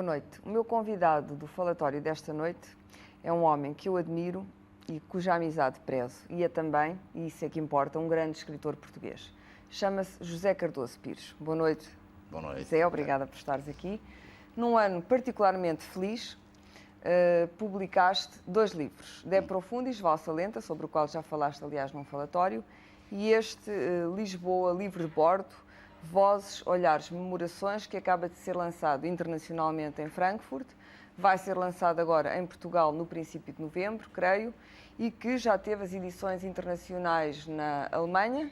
Boa noite. O meu convidado do falatório desta noite é um homem que eu admiro e cuja amizade prezo. E é também, e isso é que importa, um grande escritor português. Chama-se José Cardoso Pires. Boa noite. Boa noite. José, obrigada por estares aqui. Num ano particularmente feliz, publicaste 2 livros, De Profundis, Valsa Lenta, sobre o qual já falaste, aliás, num falatório, e este Lisboa Livre de Bordo, Vozes, Olhares, Memorações, que acaba de ser lançado internacionalmente em Frankfurt, vai ser lançado agora em Portugal no princípio de novembro, creio, e que já teve as edições internacionais na Alemanha,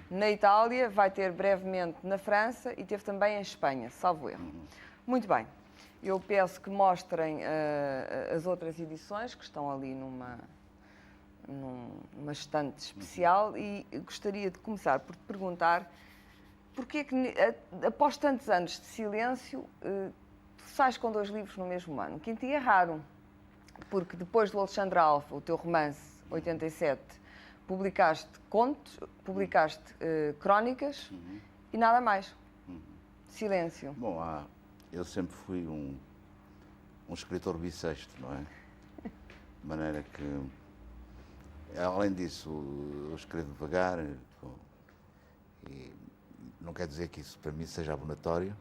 na Itália, vai ter brevemente na França e teve também em Espanha, salvo erro. Muito bem. Eu peço que mostrem as outras edições, que estão ali numa estante especial, e gostaria de começar por te perguntar porque é que, após tantos anos de silêncio, tu sais com 2 livros no mesmo ano, que em ti é raro, porque depois do Alexandre Alfa, o teu romance, 87, publicaste contos, publicaste crónicas e nada mais. Silêncio. Bom, eu sempre fui um escritor bissexto, não é? De maneira que, além disso, eu escrevo devagar, e não quer dizer que isso para mim seja abonatório,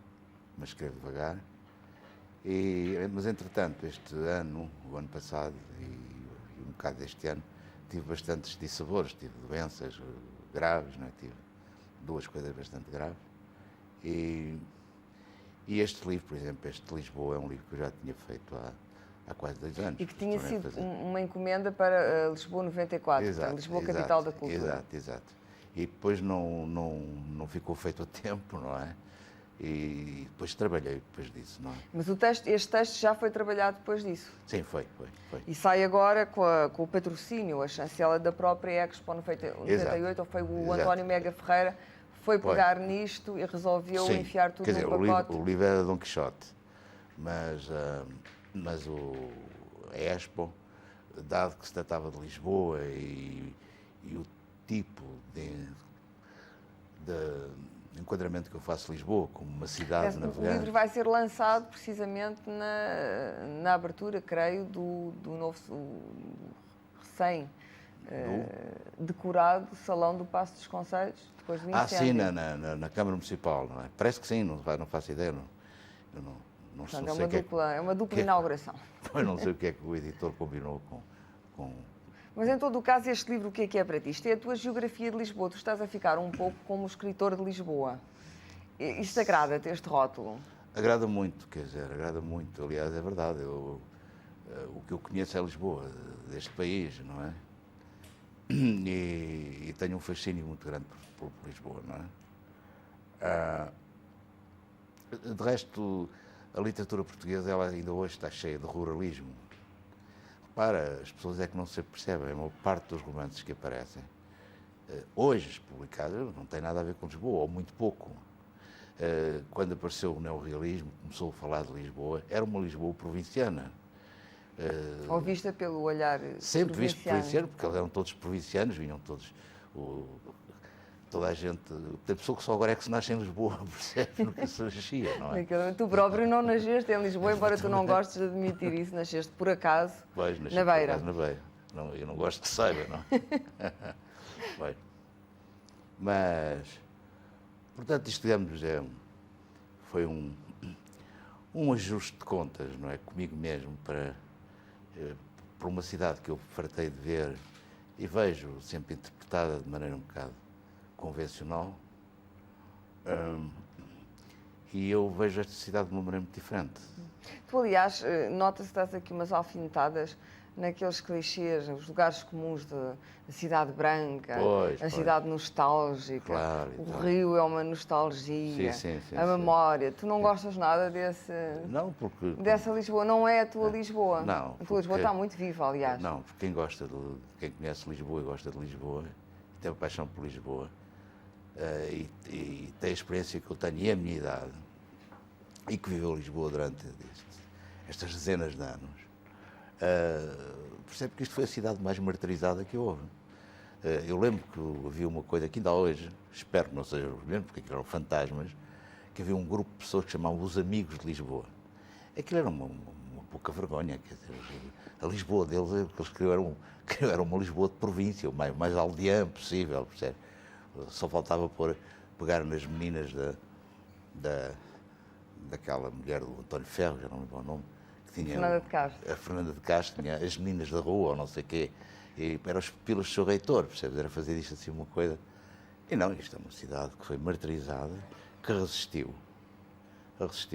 mas escrevo devagar. Mas, entretanto, este ano, o ano passado e um bocado deste ano, tive bastantes dissabores, tive doenças graves, não é? Tive 2 coisas bastante graves. E este livro, por exemplo, este de Lisboa, é um livro que eu já tinha feito há quase 2 anos. E que tinha sido uma encomenda para Lisboa 94, exato, Lisboa exato, Capital da Cultura. Exato. E depois não ficou feito a tempo, não é? E depois trabalhei depois disso, não é? Mas este texto já foi trabalhado depois disso? Sim, foi. E sai agora com o patrocínio, a chancela da própria Expo no 98, ou foi o António Mega Ferreira, foi pegar nisto e resolveu enfiar tudo no pacote? O livro era Dom Quixote, mas a Expo, dado que se tratava de Lisboa e o tipo de enquadramento que eu faço de Lisboa como uma cidade navegante. O livro vai ser lançado precisamente na abertura, creio, do novo decorado Salão do Paço dos Conselhos, depois do incêndio. Sim, na Câmara Municipal, não é? Parece que sim, não faço ideia. Eu não Portanto, sei é uma dupla inauguração. Pois não sei o que é que o editor combinou com... Mas, em todo o caso, este livro, o que é para ti? Isto é a tua geografia de Lisboa. Tu estás a ficar um pouco como escritor de Lisboa. Isto agrada-te, este rótulo? Agrada muito, quer dizer, agrada muito. Aliás, é verdade. O que eu conheço é Lisboa, deste país, não é? E tenho um fascínio muito grande por Lisboa, não é? De resto, a literatura portuguesa, ela ainda hoje está cheia de ruralismo. Repara, as pessoas é que não se percebem, a maior parte dos romances que aparecem, hoje publicados, não tem nada a ver com Lisboa, ou muito pouco. Quando apareceu o neorrealismo, começou a falar de Lisboa, era uma Lisboa provinciana. Ou vista pelo olhar sempre visto provinciano, porque eles eram todos provincianos, vinham todos... Toda a gente... Tem pessoa que só agora é que se nasce em Lisboa, percebe no que isso agia, não é? Tu próprio não nasceste em Lisboa, embora tu não gostes de admitir isso, nasceste por acaso na Beira. Na Beira. Não, eu não gosto que saiba, não. Bem, mas, portanto, isto, digamos, foi um ajuste de contas, não é? Comigo mesmo, para uma cidade que eu fartei de ver e vejo sempre interpretada de maneira um bocado convencional, e eu vejo esta cidade de uma maneira muito diferente. Tu, aliás, nota-se que dás aqui umas alfinetadas naqueles clichês, os lugares comuns da cidade branca, a cidade nostálgica, claro, o Rio é uma nostalgia, sim, a memória. Tu não gostas nada dessa Lisboa? Não é a tua Lisboa? Não. A tua Lisboa está muito viva, aliás. Não, porque quem conhece Lisboa e gosta de Lisboa, tem uma paixão por Lisboa, e tem a experiência que eu tenho e a minha idade, e que viveu Lisboa durante estas dezenas de anos, percebe que isto foi a cidade mais martirizada que houve. Eu lembro que havia uma coisa que ainda hoje, espero que não seja os mesmos, porque aquilo eram fantasmas, que havia um grupo de pessoas que chamavam os Amigos de Lisboa. Aquilo era uma pouca vergonha, quer dizer, a Lisboa deles, o que eles queriam era uma Lisboa de província, o mais aldeã possível, percebe? Só faltava pegar nas meninas daquela mulher do António Ferro, já não lembro o nome, que tinha Fernanda de Castro. a Fernanda de Castro, tinha as meninas da rua, ou não sei o quê, e eram os pupilos do seu reitor, percebes? Era fazer isto assim uma coisa. E não, isto é uma cidade que foi martirizada, que resistiu,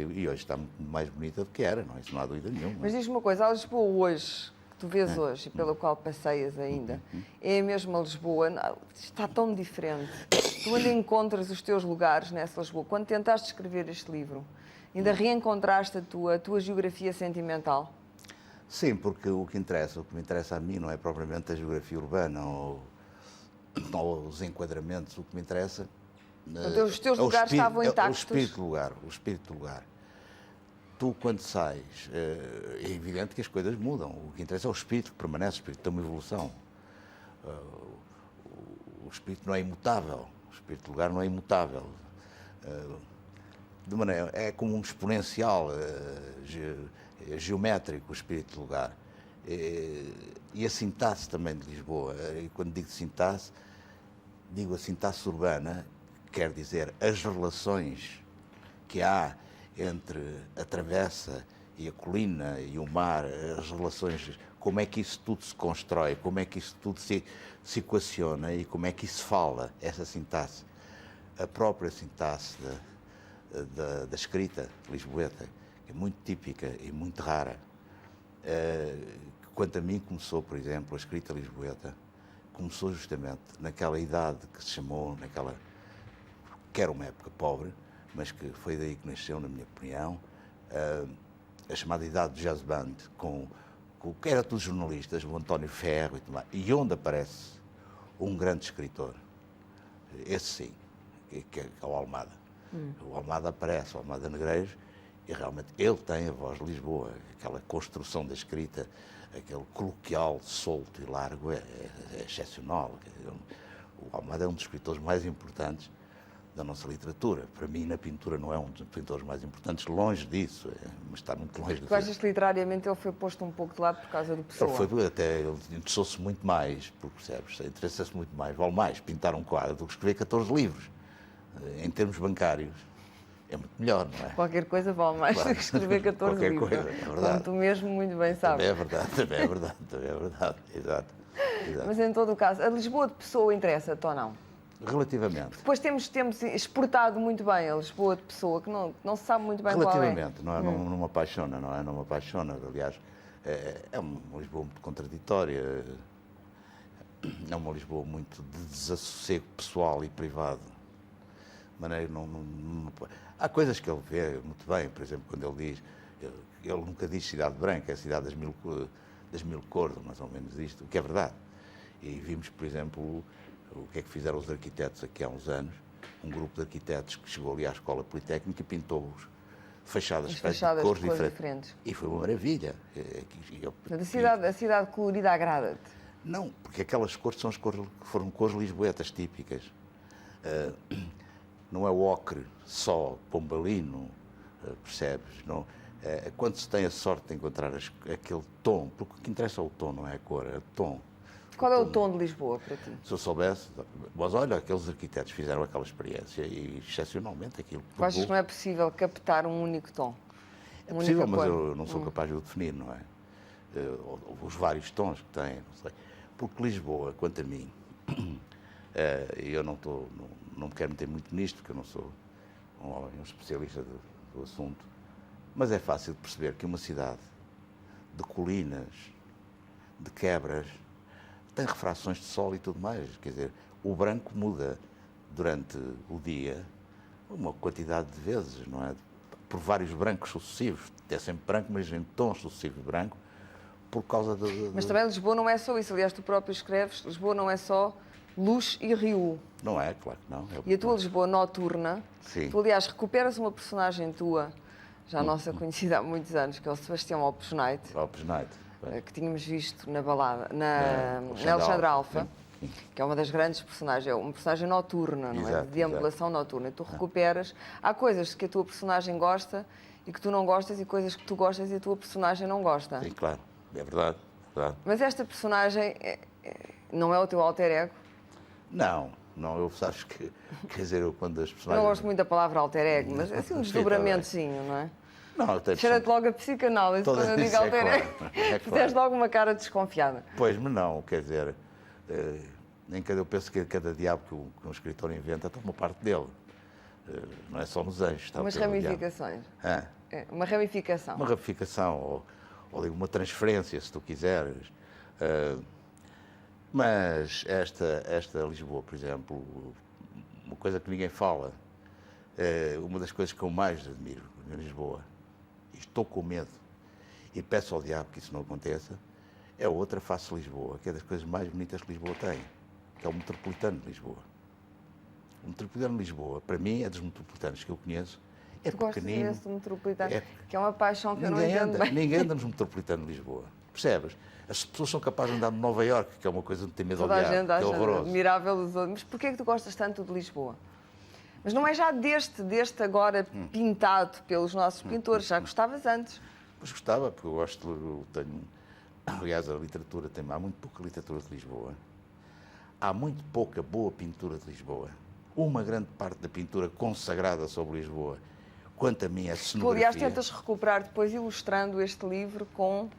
e hoje está muito mais bonita do que era, não, isso não há dúvida nenhuma. Mas diz-me uma coisa, a Lisboa hoje, que tu vês hoje e pela qual passeias ainda, é a mesma Lisboa? Está tão diferente. Tu ainda encontras os teus lugares nessa Lisboa. Quando tentaste escrever este livro, ainda reencontraste a tua geografia sentimental? Sim, porque o que me interessa a mim não é propriamente a geografia urbana ou os enquadramentos, o que me interessa... Os teus lugares estavam intactos? O espírito do lugar. Tu, quando sais, é evidente que as coisas mudam. O que interessa é o espírito que permanece, o espírito tem uma evolução. O espírito não é imutável. O espírito do lugar não é imutável. De maneira, é como um exponencial geométrico, o espírito do lugar. E a sintaxe também de Lisboa. E quando digo sintaxe, digo a sintaxe urbana, quer dizer as relações que há entre a travessa e a colina e o mar, as relações, como é que isso tudo se constrói, como é que isso tudo se equaciona e como é que isso fala, essa sintaxe. A própria sintaxe da escrita lisboeta, que é muito típica e muito rara. Quanto a mim começou, por exemplo, a escrita lisboeta, começou justamente naquela idade que se chamou, que era uma época pobre, mas que foi daí que nasceu, na minha opinião, a chamada idade do jazz band, com que era todos jornalistas, o António Ferro e tudo mais, e onde aparece um grande escritor, esse sim, que é o Almada. O Almada aparece, o Almada Negreiros, e realmente ele tem a voz de Lisboa, aquela construção da escrita, aquele coloquial solto e largo, é excepcional. O Almada é um dos escritores mais importantes da nossa literatura. Para mim, na pintura, não é um dos pintores mais importantes, longe disso, mas está muito longe de Tu achas que literariamente ele foi posto um pouco de lado por causa do Pessoa? Ele interessou-se muito mais, porque percebes, interessa-se muito mais, vale mais pintar um quadro do que escrever 14 livros. Em termos bancários, é muito melhor, não é? Qualquer coisa vale mais do que escrever 14 Qualquer livros. Coisa, é verdade. Como tu mesmo muito bem sabes. Também é verdade, exato. Mas em todo o caso, a Lisboa de Pessoa interessa-te ou não? Relativamente. Depois temos exportado muito bem a Lisboa de Pessoa, que não se sabe muito bem qual é. Relativamente, não me apaixona, não é? Não me apaixona, aliás, é uma Lisboa muito contraditória, é uma Lisboa muito de desassossego pessoal e privado. De maneira que há coisas que ele vê muito bem, por exemplo, quando ele diz, ele nunca diz Cidade Branca, é a cidade das mil cores, mais ou menos isto, o que é verdade. E vimos, por exemplo, o que é que fizeram os arquitetos aqui há uns anos, um grupo de arquitetos que chegou ali à Escola Politécnica e pintou fachadas de cores diferentes. E foi uma maravilha. A cidade colorida agrada-te? Não, porque aquelas cores são as cores que foram cores lisboetas típicas. Não é o ocre só pombalino, percebes? Não, quando se tem a sorte de encontrar aquele tom, porque o que interessa é o tom, não é a cor, é o tom. Qual é o tom de Lisboa para ti? Se eu soubesse, mas olha, aqueles arquitetos fizeram aquela experiência e excepcionalmente aquilo. Tu achas que não é possível captar um único tom? É possível, mas eu não sou capaz de o definir, não é? Os vários tons que tem, não sei. Porque Lisboa, quanto a mim, eu não me quero meter muito nisto, porque eu não sou um especialista do assunto, mas é fácil de perceber que uma cidade de colinas, de quebras, tem refrações de sol e tudo mais. Quer dizer, o branco muda durante o dia uma quantidade de vezes, não é? Por vários brancos sucessivos. É sempre branco, mas em tons sucessivos de branco, por causa Mas também Lisboa não é só isso. Aliás, tu próprio escreves, Lisboa não é só luz e rio. Não é, claro que não. E a tua Lisboa noturna, sim. Tu, aliás, recuperas uma personagem tua, já nossa conhecida há muitos anos, que é o Sebastião Opus Night. Opus Night. Que tínhamos visto na balada, na Alexandra Alfa, que é uma das grandes personagens, é uma personagem noturna, não é? De deambulação noturna. E tu recuperas, há coisas que a tua personagem gosta e que tu não gostas e coisas que tu gostas e a tua personagem não gosta. Sim, claro, é verdade. Mas esta personagem não é o teu alter ego? Não, eu sabes que, quer dizer, eu quando as personagens... Não gosto muito da palavra alter ego, mas é assim um desdobramentozinho, não é? Não, eu tenho... Cheira-te logo a psicanálise quando eu digo alter ego. Fizeste logo uma cara desconfiada. Pois, mas não, quer dizer, eu penso que cada diabo que um escritor inventa tem uma parte dele. Não é só nos anjos. Está Umas ramificações. Uma ramificação. Uma ramificação, ou uma transferência, se tu quiseres. Mas esta Lisboa, por exemplo, uma coisa que ninguém fala, uma das coisas que eu mais admiro em Lisboa, e estou com medo, e peço ao diabo que isso não aconteça, é outra face de Lisboa, que é das coisas mais bonitas que Lisboa tem, que é o Metropolitano de Lisboa. O Metropolitano de Lisboa, para mim, é dos metropolitanos que eu conheço, é pequenino. Gostas do Metropolitano, que é uma paixão que eu não entendo bem. Ninguém anda no Metropolitano de Lisboa, percebes? As pessoas são capazes de andar de Nova Iorque, que é uma coisa de ter medo ao diabo, que é horroroso. Admirável os outros. Mas porquê é que tu gostas tanto de Lisboa? Mas não é já deste agora pintado pelos nossos pintores, já gostavas antes. Pois gostava, porque eu tenho... Aliás, há muito pouca literatura de Lisboa. Há muito pouca boa pintura de Lisboa. Uma grande parte da pintura consagrada sobre Lisboa, quanto a mim, é cenografia. Tu, aliás, tentas recuperar depois, ilustrando este livro com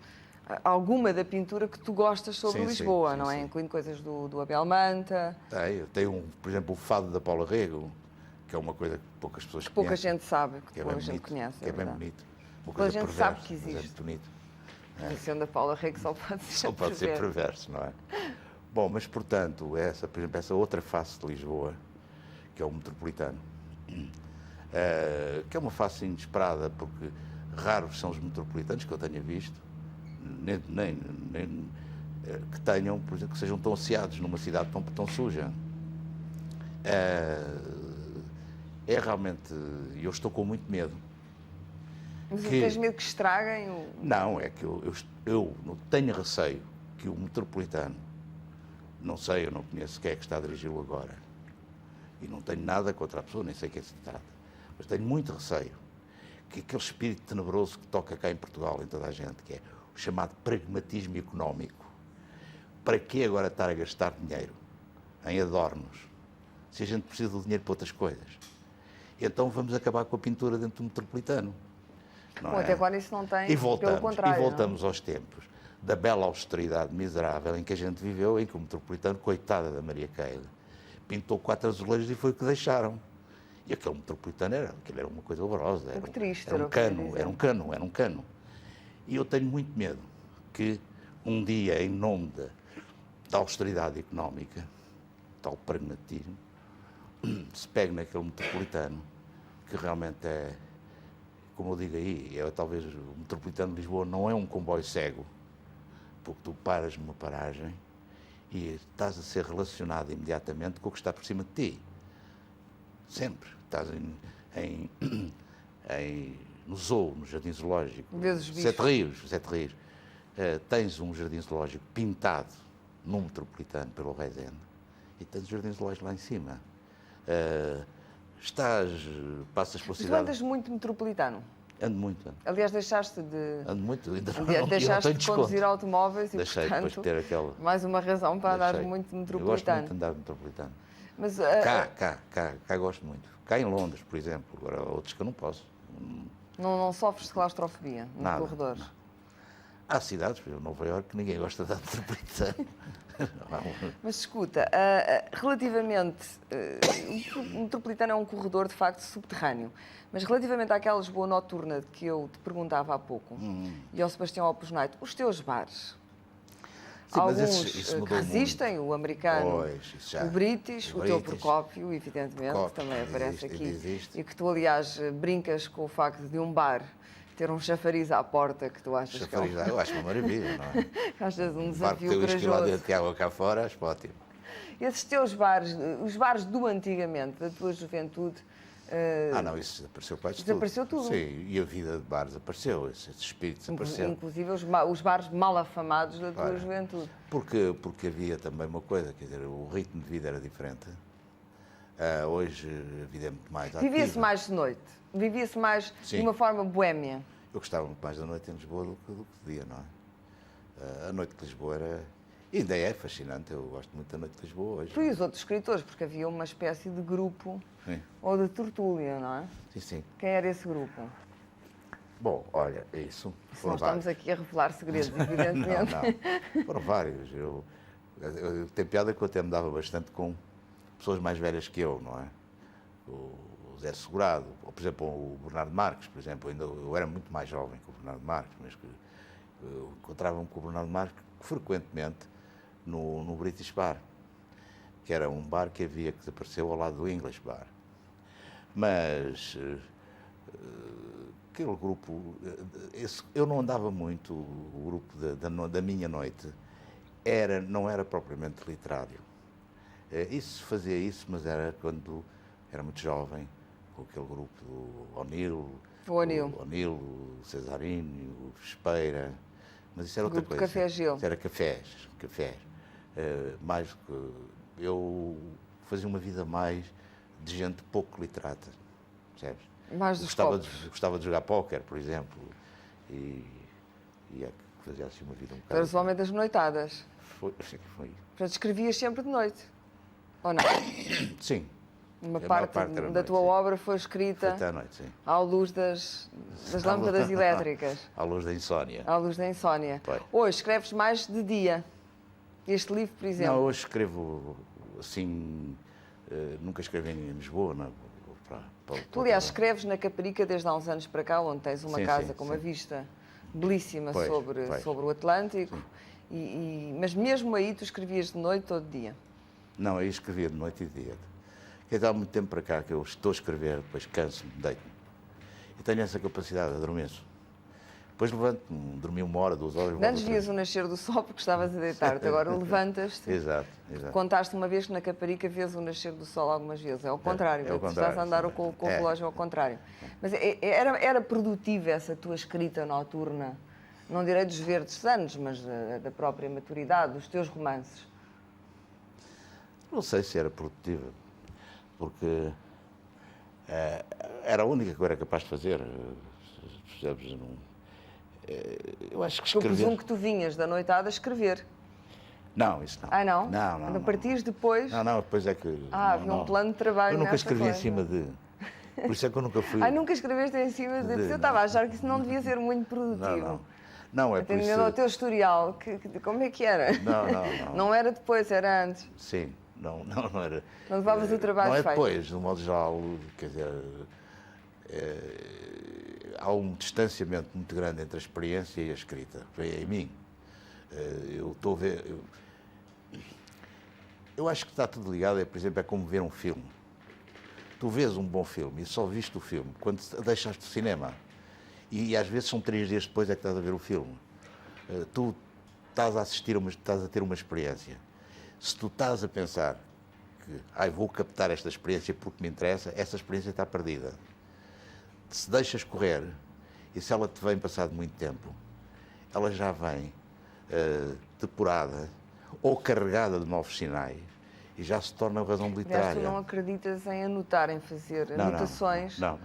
alguma da pintura que tu gostas sobre Lisboa, não é? Incluindo coisas do Abel Manta. Eu tenho, por exemplo, o Fado da Paula Rego, que é uma coisa que poucas pessoas conhecem. Pouca gente sabe, que pouca gente conhece. Que é bem bonito. Pouca gente sabe que existe. É bonito. Sendo a Paula Rego só pode ser perverso, não é? Bom, mas portanto, por exemplo, essa outra face de Lisboa, que é o Metropolitano, que é uma face inesperada, porque raros são os metropolitanos que eu tenha visto, nem que tenham, por exemplo, que sejam tão asseados numa cidade tão suja. É realmente, eu estou com muito medo. Mas tens medo que estraguem o... Não, é que eu não tenho receio que o Metropolitano, não sei, eu não conheço quem é que está a dirigi-lo agora, e não tenho nada contra a pessoa, nem sei quem se trata, mas tenho muito receio que aquele espírito tenebroso que toca cá em Portugal, em toda a gente, que é o chamado pragmatismo económico, para que agora estar a gastar dinheiro em adornos, se a gente precisa do dinheiro para outras coisas? Então vamos acabar com a pintura dentro do Metropolitano. Até agora isso não tem, pelo contrário. E voltamos aos tempos da bela austeridade miserável em que a gente viveu, em que o Metropolitano, coitada da Maria Keila, pintou 4 azulejos e foi o que deixaram. E aquele Metropolitano era uma coisa horrorosa. Era um cano. E eu tenho muito medo que um dia, em nome da austeridade económica, tal pragmatismo, se pegue naquele Metropolitano, que realmente é, como eu digo aí, talvez o Metropolitano de Lisboa não é um comboio cego, porque tu paras numa paragem e estás a ser relacionado imediatamente com o que está por cima de ti. Sempre. Estás no zoo, no Jardim Zoológico. Sete Rios. Tens um Jardim Zoológico pintado num Metropolitano pelo Rezende e tens o Jardim Zoológico lá em cima. Passas pela cidade... Tu andas muito metropolitano? Ando muito. Aliás, deixaste de... Ando muito, ainda deixaste de conduzir automóveis e, deixei, portanto, depois de ter aquela... mais uma razão para andar muito metropolitano. Eu gosto muito de andar metropolitano. Mas, cá gosto muito. Cá em Londres, por exemplo. Agora, outros que eu não posso. Não sofres de claustrofobia nos corredores? Não. Há cidades, por exemplo, Nova Iorque, que ninguém gosta de andar metropolitano. Mas escuta, relativamente, o Metropolitano é um corredor de facto subterrâneo, mas relativamente àquela Lisboa noturna de que eu te perguntava há pouco, e ao Sebastião Opusneito, os teus bares, sim, alguns isso que resistem, o americano, o British, o teu Procópio, evidentemente, que também aparece aqui, e que tu, aliás, brincas com o facto de um bar ter um chafariz à porta que tu achas que é eu acho uma maravilha, não é? Achas um desafio corajoso. Lá dentro de água cá fora, acho ótimo. Esses teus bares, os bares do antigamente, da tua juventude... não, isso desapareceu quase tudo. Desapareceu tudo. Sim, e a vida de bares desapareceu, esse espírito desapareceu. Inclusive os bares mal afamados da tua juventude. Porque havia também uma coisa, quer dizer, o ritmo de vida era diferente. Hoje a vida é muito mais Vivia-se ativa. mais de noite? Vivia-se mais de Sim. uma forma boémia? Eu gostava muito mais da noite em Lisboa do que de dia, não é? A noite de Lisboa era... Ainda é fascinante, eu gosto muito da noite de Lisboa hoje. Tu e os outros escritores, porque havia uma espécie de grupo Sim, ou de tertúlia, não é? sim, sim. Quem era esse grupo? Bom, olha, é isso. Se não estamos aqui a revelar segredos, evidentemente. Não. Foram vários. Eu tenho piada que eu até me dava bastante com pessoas mais velhas que eu, não é? O Zé Segurado, ou, por exemplo, o Bernardo Marques, por exemplo. Eu era muito mais jovem que o Bernardo Marques, mas eu encontrava-me com o Bernardo Marques frequentemente no British Bar, que era um bar que havia que desapareceu ao lado do English Bar. Mas aquele grupo, eu não andava muito, o grupo da minha noite, não era propriamente literário. Isso fazia isso, mas era quando era muito jovem, com aquele grupo do O'Neill, o Cesarini, o Vespeira, mas isso era outra Grupo coisa. Café Gil. Isso era cafés. Mais que eu fazia uma vida mais de gente pouco literata, percebes? Mais dos copos. Gostava de jogar póquer, por exemplo, e é que fazia assim uma vida um Tu bocado... eras o homem das noitadas. Foi. Portanto, escrevias sempre de noite, ou não? Sim, Uma A maior parte parte era da noite, tua sim. obra foi escrita até à noite, sim. à luz das lâmpadas elétricas, À luz da insónia. à luz da insónia. Foi. Hoje escreves mais de dia. Este livro, por exemplo. Não, hoje escrevo assim, nunca escrevi em Lisboa, não, Tu, aliás, escreves na Caparica desde há uns anos para cá, onde tens uma Sim, casa sim, com uma sim. vista belíssima Pois, sobre o Atlântico. Mas mesmo aí tu escrevias de noite ou de dia? Não, aí escrevia de noite e de dia. Quer dizer, há muito tempo para cá que eu estou a escrever, depois canso-me, deito-me. E tenho essa capacidade, adormeço. Depois levanto-me, dormi 1 hora, 2 horas... Antes vias o nascer do sol porque estavas a deitar-te, agora levantas-te. Exato. Contaste uma vez que na Caparica vês o nascer do sol algumas vezes. É ao contrário, é ao tu contrário, estás a andar sim. com o relógio ao contrário. Mas era produtiva essa tua escrita noturna, não direi dos verdes anos, mas da própria maturidade, dos teus romances? Não sei se era produtiva, porque era a única que eu era capaz de fazer. Percebes? Eu acho que Eu escrever... presumo que tu vinhas da noitada a escrever. Não, isso não. Ah, não? Não. Então partias depois? Não, depois é que... Havia um plano de trabalho Eu nunca nessa escrevi coisa. em cima de... Por isso é que eu nunca fui... Nunca escreveste em cima de... Eu estava a achar que isso não devia ser muito produtivo. Não, é por isso... Atendendo ao teu historial, como é que era? Não. Não era depois, era antes. Sim, não era... Não levavas o trabalho Não é feito. depois, de um modo geral, quer dizer... há um distanciamento muito grande entre a experiência e a escrita, em mim. Eu estou a ver... Eu acho que está tudo ligado, por exemplo, é como ver um filme. Tu vês um bom filme e só viste o filme quando deixaste o cinema. E às vezes são 3 dias depois é que estás a ver o filme. Tu estás a assistir, estás a ter uma experiência. Se tu estás a pensar que vou captar esta experiência porque me interessa, essa experiência está perdida. Se deixas correr, e se ela te vem passado muito tempo, ela já vem depurada ou carregada de novos sinais e já se torna razão Aliás, literária. tu não acreditas em anotar, em fazer anotações, Não.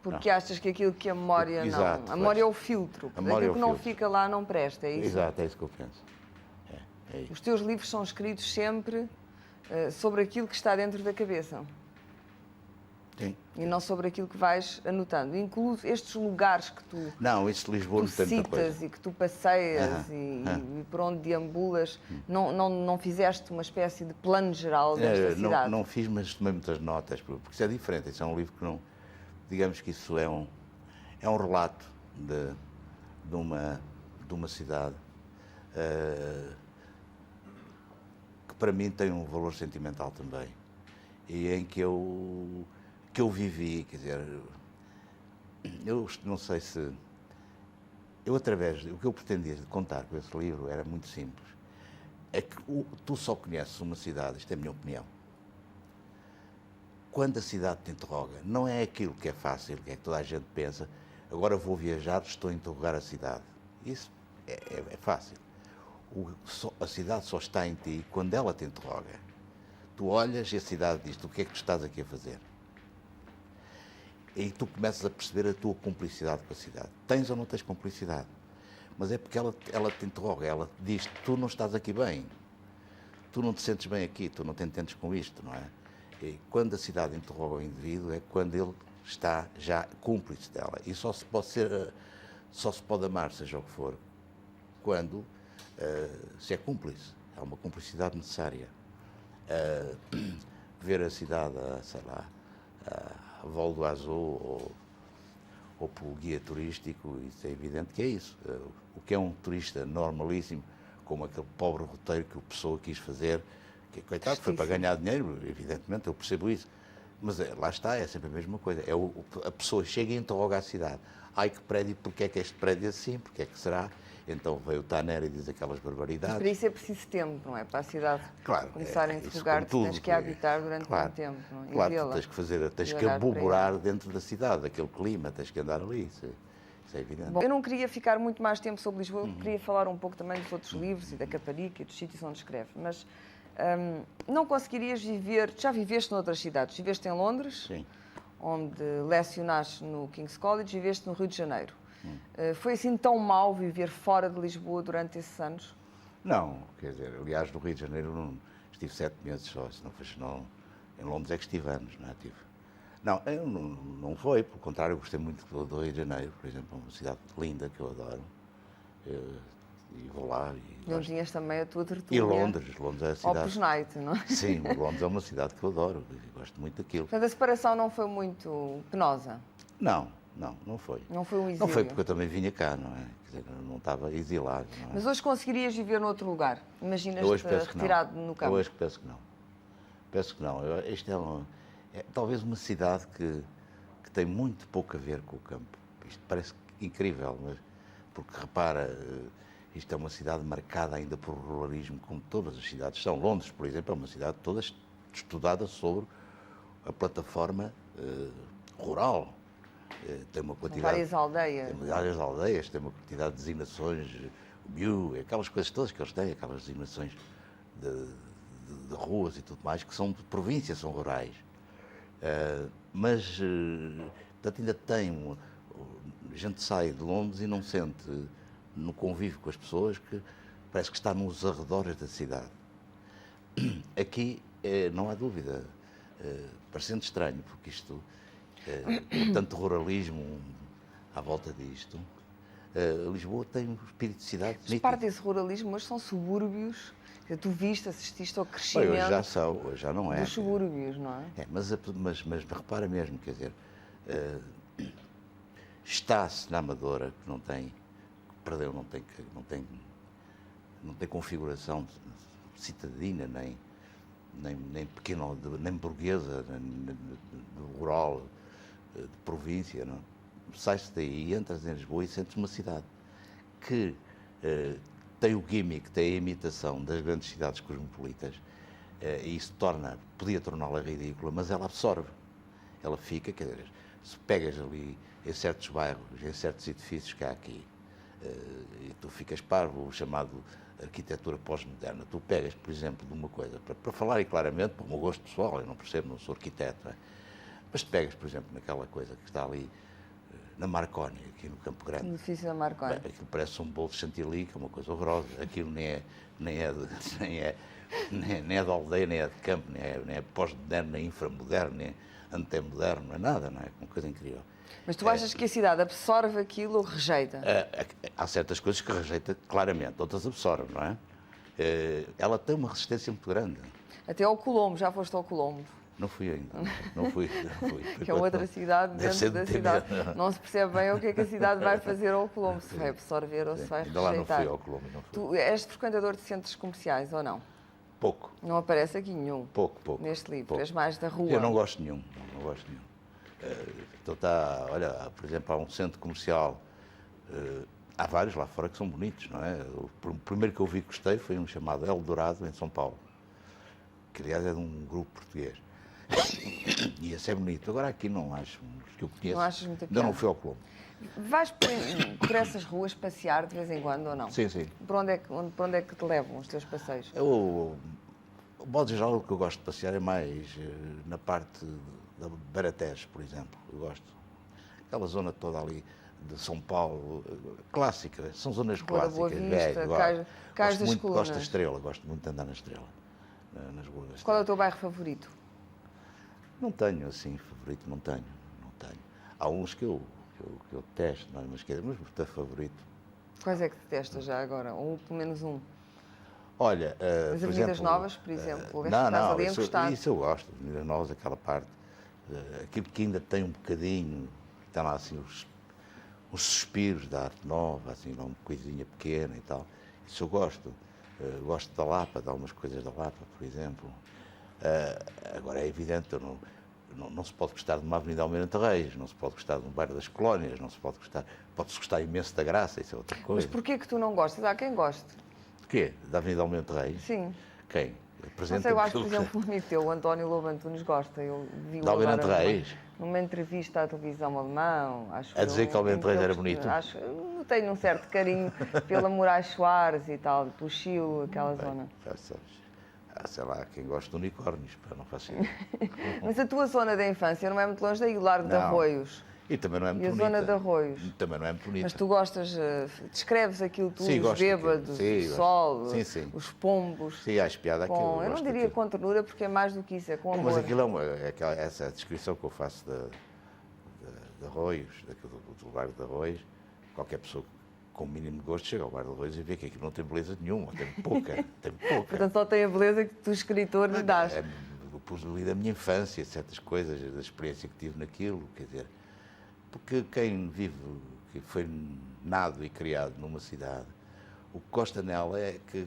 porque achas que aquilo que a memória Exato, não... A memória é o filtro. A memória é Aquilo o que não filtro. fica lá não presta, é isso? Exato, é isso que eu penso. É isso. Os teus livros são escritos sempre sobre aquilo que está dentro da cabeça. Sim. E não sobre aquilo que vais anotando. Incluo estes lugares que tu... Não, isso de Lisboa tu não tem muita citas coisa. e que tu passeias e por onde deambulas, não fizeste uma espécie de plano geral desta cidade? Não fiz, mas tomei muitas notas, porque isso é diferente. Isso é um livro que não... Digamos que isso é um relato de uma cidade que para mim tem um valor sentimental também. E em que eu vivi, quer dizer... Eu não sei se... O que eu pretendia contar com esse livro era muito simples. É que tu só conheces uma cidade, isto é a minha opinião, quando a cidade te interroga. Não é aquilo que é fácil, que é que toda a gente pensa, agora vou viajar, estou a interrogar a cidade. Isso é fácil. A cidade só está em ti quando ela te interroga. Tu olhas e a cidade diz-te: o que é que tu estás aqui a fazer? E tu começas a perceber a tua cumplicidade com a cidade. Tens ou não tens cumplicidade? Mas é porque ela te interroga, ela te diz: tu não estás aqui bem, tu não te sentes bem aqui, tu não te entendes com isto, não é? E quando a cidade interroga o indivíduo é quando ele está já cúmplice dela. E só se pode amar, seja o que for, quando se é cúmplice. Há uma cumplicidade necessária. Ver a cidade, sei lá, a vol do azul ou pelo guia turístico, isso é evidente que é isso. O que é um turista normalíssimo, como aquele pobre roteiro que o Pessoa quis fazer, que coitado, foi para ganhar dinheiro, evidentemente, eu percebo isso. Mas lá está, é sempre a mesma coisa. A pessoa chega e interroga a cidade. Ai, que prédio, porque é que este prédio é assim, porque é que será? Então veio o Tanner e diz aquelas barbaridades. Mas para isso é preciso tempo, não é? Para a cidade começar a interrogar-te, tens que habitar durante muito tempo. Não é? Claro, tens que aboborar dentro da cidade, daquele clima, tens que andar ali, isso é evidente. Bom, eu não queria ficar muito mais tempo sobre Lisboa, queria falar um pouco também dos outros livros e da Caparica e dos sítios onde escreve, mas não conseguirias viver, já viveste noutras cidades, viveste em Londres, Sim. onde lecionaste no King's College, viveste no Rio de Janeiro. Foi assim tão mau viver fora de Lisboa durante esses anos? Não, quer dizer, aliás, no Rio de Janeiro estive 7 meses só, senão em Londres é que estive anos, não é? Não foi, pelo contrário, eu gostei muito do Rio de Janeiro, por exemplo, uma cidade linda que eu adoro, e vou lá. E onde tinhas também a tua tertúlia. E Londres é a cidade. Opus Night, não é? Sim, Londres é uma cidade que eu adoro, eu gosto muito daquilo. Portanto, a separação não foi muito penosa? Não foi. Não foi um exílio? Não foi porque eu também vinha cá, não é? Quer dizer, eu não estava exilado, não é? Mas hoje conseguirias viver noutro lugar? Imaginas-te retirado no campo? Eu hoje penso que não. Penso que não. Isto é talvez uma cidade que tem muito pouco a ver com o campo. Isto parece incrível, mas porque repara, isto é uma cidade marcada ainda por ruralismo, como todas as cidades são. Londres, por exemplo, é uma cidade toda estudada sobre a plataforma rural. Tem uma quantidade... Várias aldeias. Tem várias aldeias, tem uma quantidade de designações, o Mew, aquelas coisas todas que eles têm, aquelas designações de ruas e tudo mais, que são de província, são rurais. Mas, portanto, ainda tem... A gente sai de Londres e não sente, no convívio com as pessoas, que parece que está nos arredores da cidade. Aqui, não há dúvida, parecendo estranho, porque isto... tanto ruralismo à volta disto. Lisboa tem um espírito de cidade. Mas parte desse ruralismo hoje são subúrbios. Tu viste, assististe ao crescimento. Hoje já não é. Dos subúrbios, não é? Mas repara mesmo, quer dizer, está-se na Amadora, que não tem, perdeu, não tem configuração citadina, nem pequena, nem burguesa, nem rural, de província, não? Sai-se daí e entras em Lisboa e sentes uma cidade que tem o gimmick, tem a imitação das grandes cidades cosmopolitas, e isso podia torná-la ridícula, mas ela absorve. Ela fica, quer dizer, se pegas ali em certos bairros, em certos edifícios que há aqui, e tu ficas parvo, o chamado arquitetura pós-moderna. Tu pegas, por exemplo, de uma coisa, para falar e claramente, para o meu gosto pessoal, eu não percebo, não sou arquiteto, não é? Mas tu pegas, por exemplo, naquela coisa que está ali na Marconi, aqui no Campo Grande. No edifício da Marconi. Aquilo parece um bolo de chantilly, que é uma coisa horrorosa. Aquilo nem é de aldeia, nem é de campo, nem é pós-moderno, nem inframoderno, nem antemoderno, não é nada, não é? Uma coisa incrível. Mas tu achas que a cidade absorve aquilo ou rejeita? Há certas coisas que rejeita claramente, outras absorve, não é? Ela tem uma resistência muito grande. Até ao Colombo, já foste ao Colombo? Não fui ainda, não fui. Que é outra cidade dentro da cidade. Não se percebe bem o que é que a cidade vai fazer ao Colombo, se vai absorver ou se vai rejeitar. Ainda lá não fui ao Colombo. Tu és frequentador de centros comerciais ou não? Pouco. Não aparece aqui nenhum? Pouco. Neste livro, pouco. És mais da rua? Eu não gosto de nenhum, não gosto de nenhum. Então olha, por exemplo, há um centro comercial, há vários lá fora que são bonitos, não é? O primeiro que eu vi que gostei foi um chamado Eldorado, em São Paulo, que aliás é de um grupo português. E esse é bonito. Agora aqui não acho, os que eu conheço. Não achas muito ainda não fui ao Colombo. Vais por essas ruas passear de vez em quando ou não? Sim. Por onde é que te levam os teus passeios? de modo geral, o que eu gosto de passear é mais na parte da Baratés, por exemplo. Eu gosto. Aquela zona toda ali de São Paulo, clássica, são zonas Rua da Boa clássicas. Vista, Cais das Colunas. Gosto da Estrela, gosto muito de andar na Estrela, nas ruas da Estrela. Qual é o teu bairro favorito? Não tenho, assim, favorito, não tenho. Há uns que eu detesto, não é? Mas o favorito. Quais é que detestas já agora? Ou pelo menos um? Olha, As Avenidas Novas, por exemplo, estás ali encostado. Isso eu gosto, Avenidas Novas, aquela parte, aquilo que ainda tem um bocadinho, tem lá assim os suspiros da arte nova, assim, uma coisinha pequena e tal, isso eu gosto. Gosto da Lapa, de algumas coisas da Lapa, por exemplo. Agora é evidente, não se pode gostar de uma Avenida Almirante Reis, não se pode gostar de um bairro das Colónias, não se pode gostar, pode-se gostar imenso da Graça, isso é outra coisa. Mas porquê que tu não gostas? Há quem goste. De quê? Da Avenida Almirante Reis? Sim. Quem? Não sei, eu acho, por exemplo, um amigo teu, o António Lobo Antunes, gosta. Eu vi-o da Almirante Reis? Numa entrevista à televisão alemã, acho a dizer que Almirante Reis era bonito? Eu tenho um certo carinho pela Moraes Soares e tal, pelo Chile, aquela zona. Já sabes. Sei lá, quem gosta de unicórnios, não faço ideia. Mas a tua zona da infância não é muito longe daí, o Largo de Arroios. E também não é muito bonita. E a zona de Arroios. Também não é muito bonita. Mas tu gostas, descreves aquilo tudo, sim, os bêbados, o sol, os pombos. Sim, acho piada aquilo. Eu não diria com ternura, porque é mais do que isso, é com amor. Mas aquilo essa descrição que eu faço de Arroios, do Largo de Arroios, qualquer pessoa com o mínimo de gosto chega ao Largo de Arroios e vê que aquilo não tem beleza nenhuma, tem pouca. Portanto, só tem a beleza que tu, escritor, lhe dás. Eu pus ali da minha infância, certas coisas, da experiência que tive naquilo, quer dizer, porque quem vive, que foi nado e criado numa cidade, o que gosta nela é que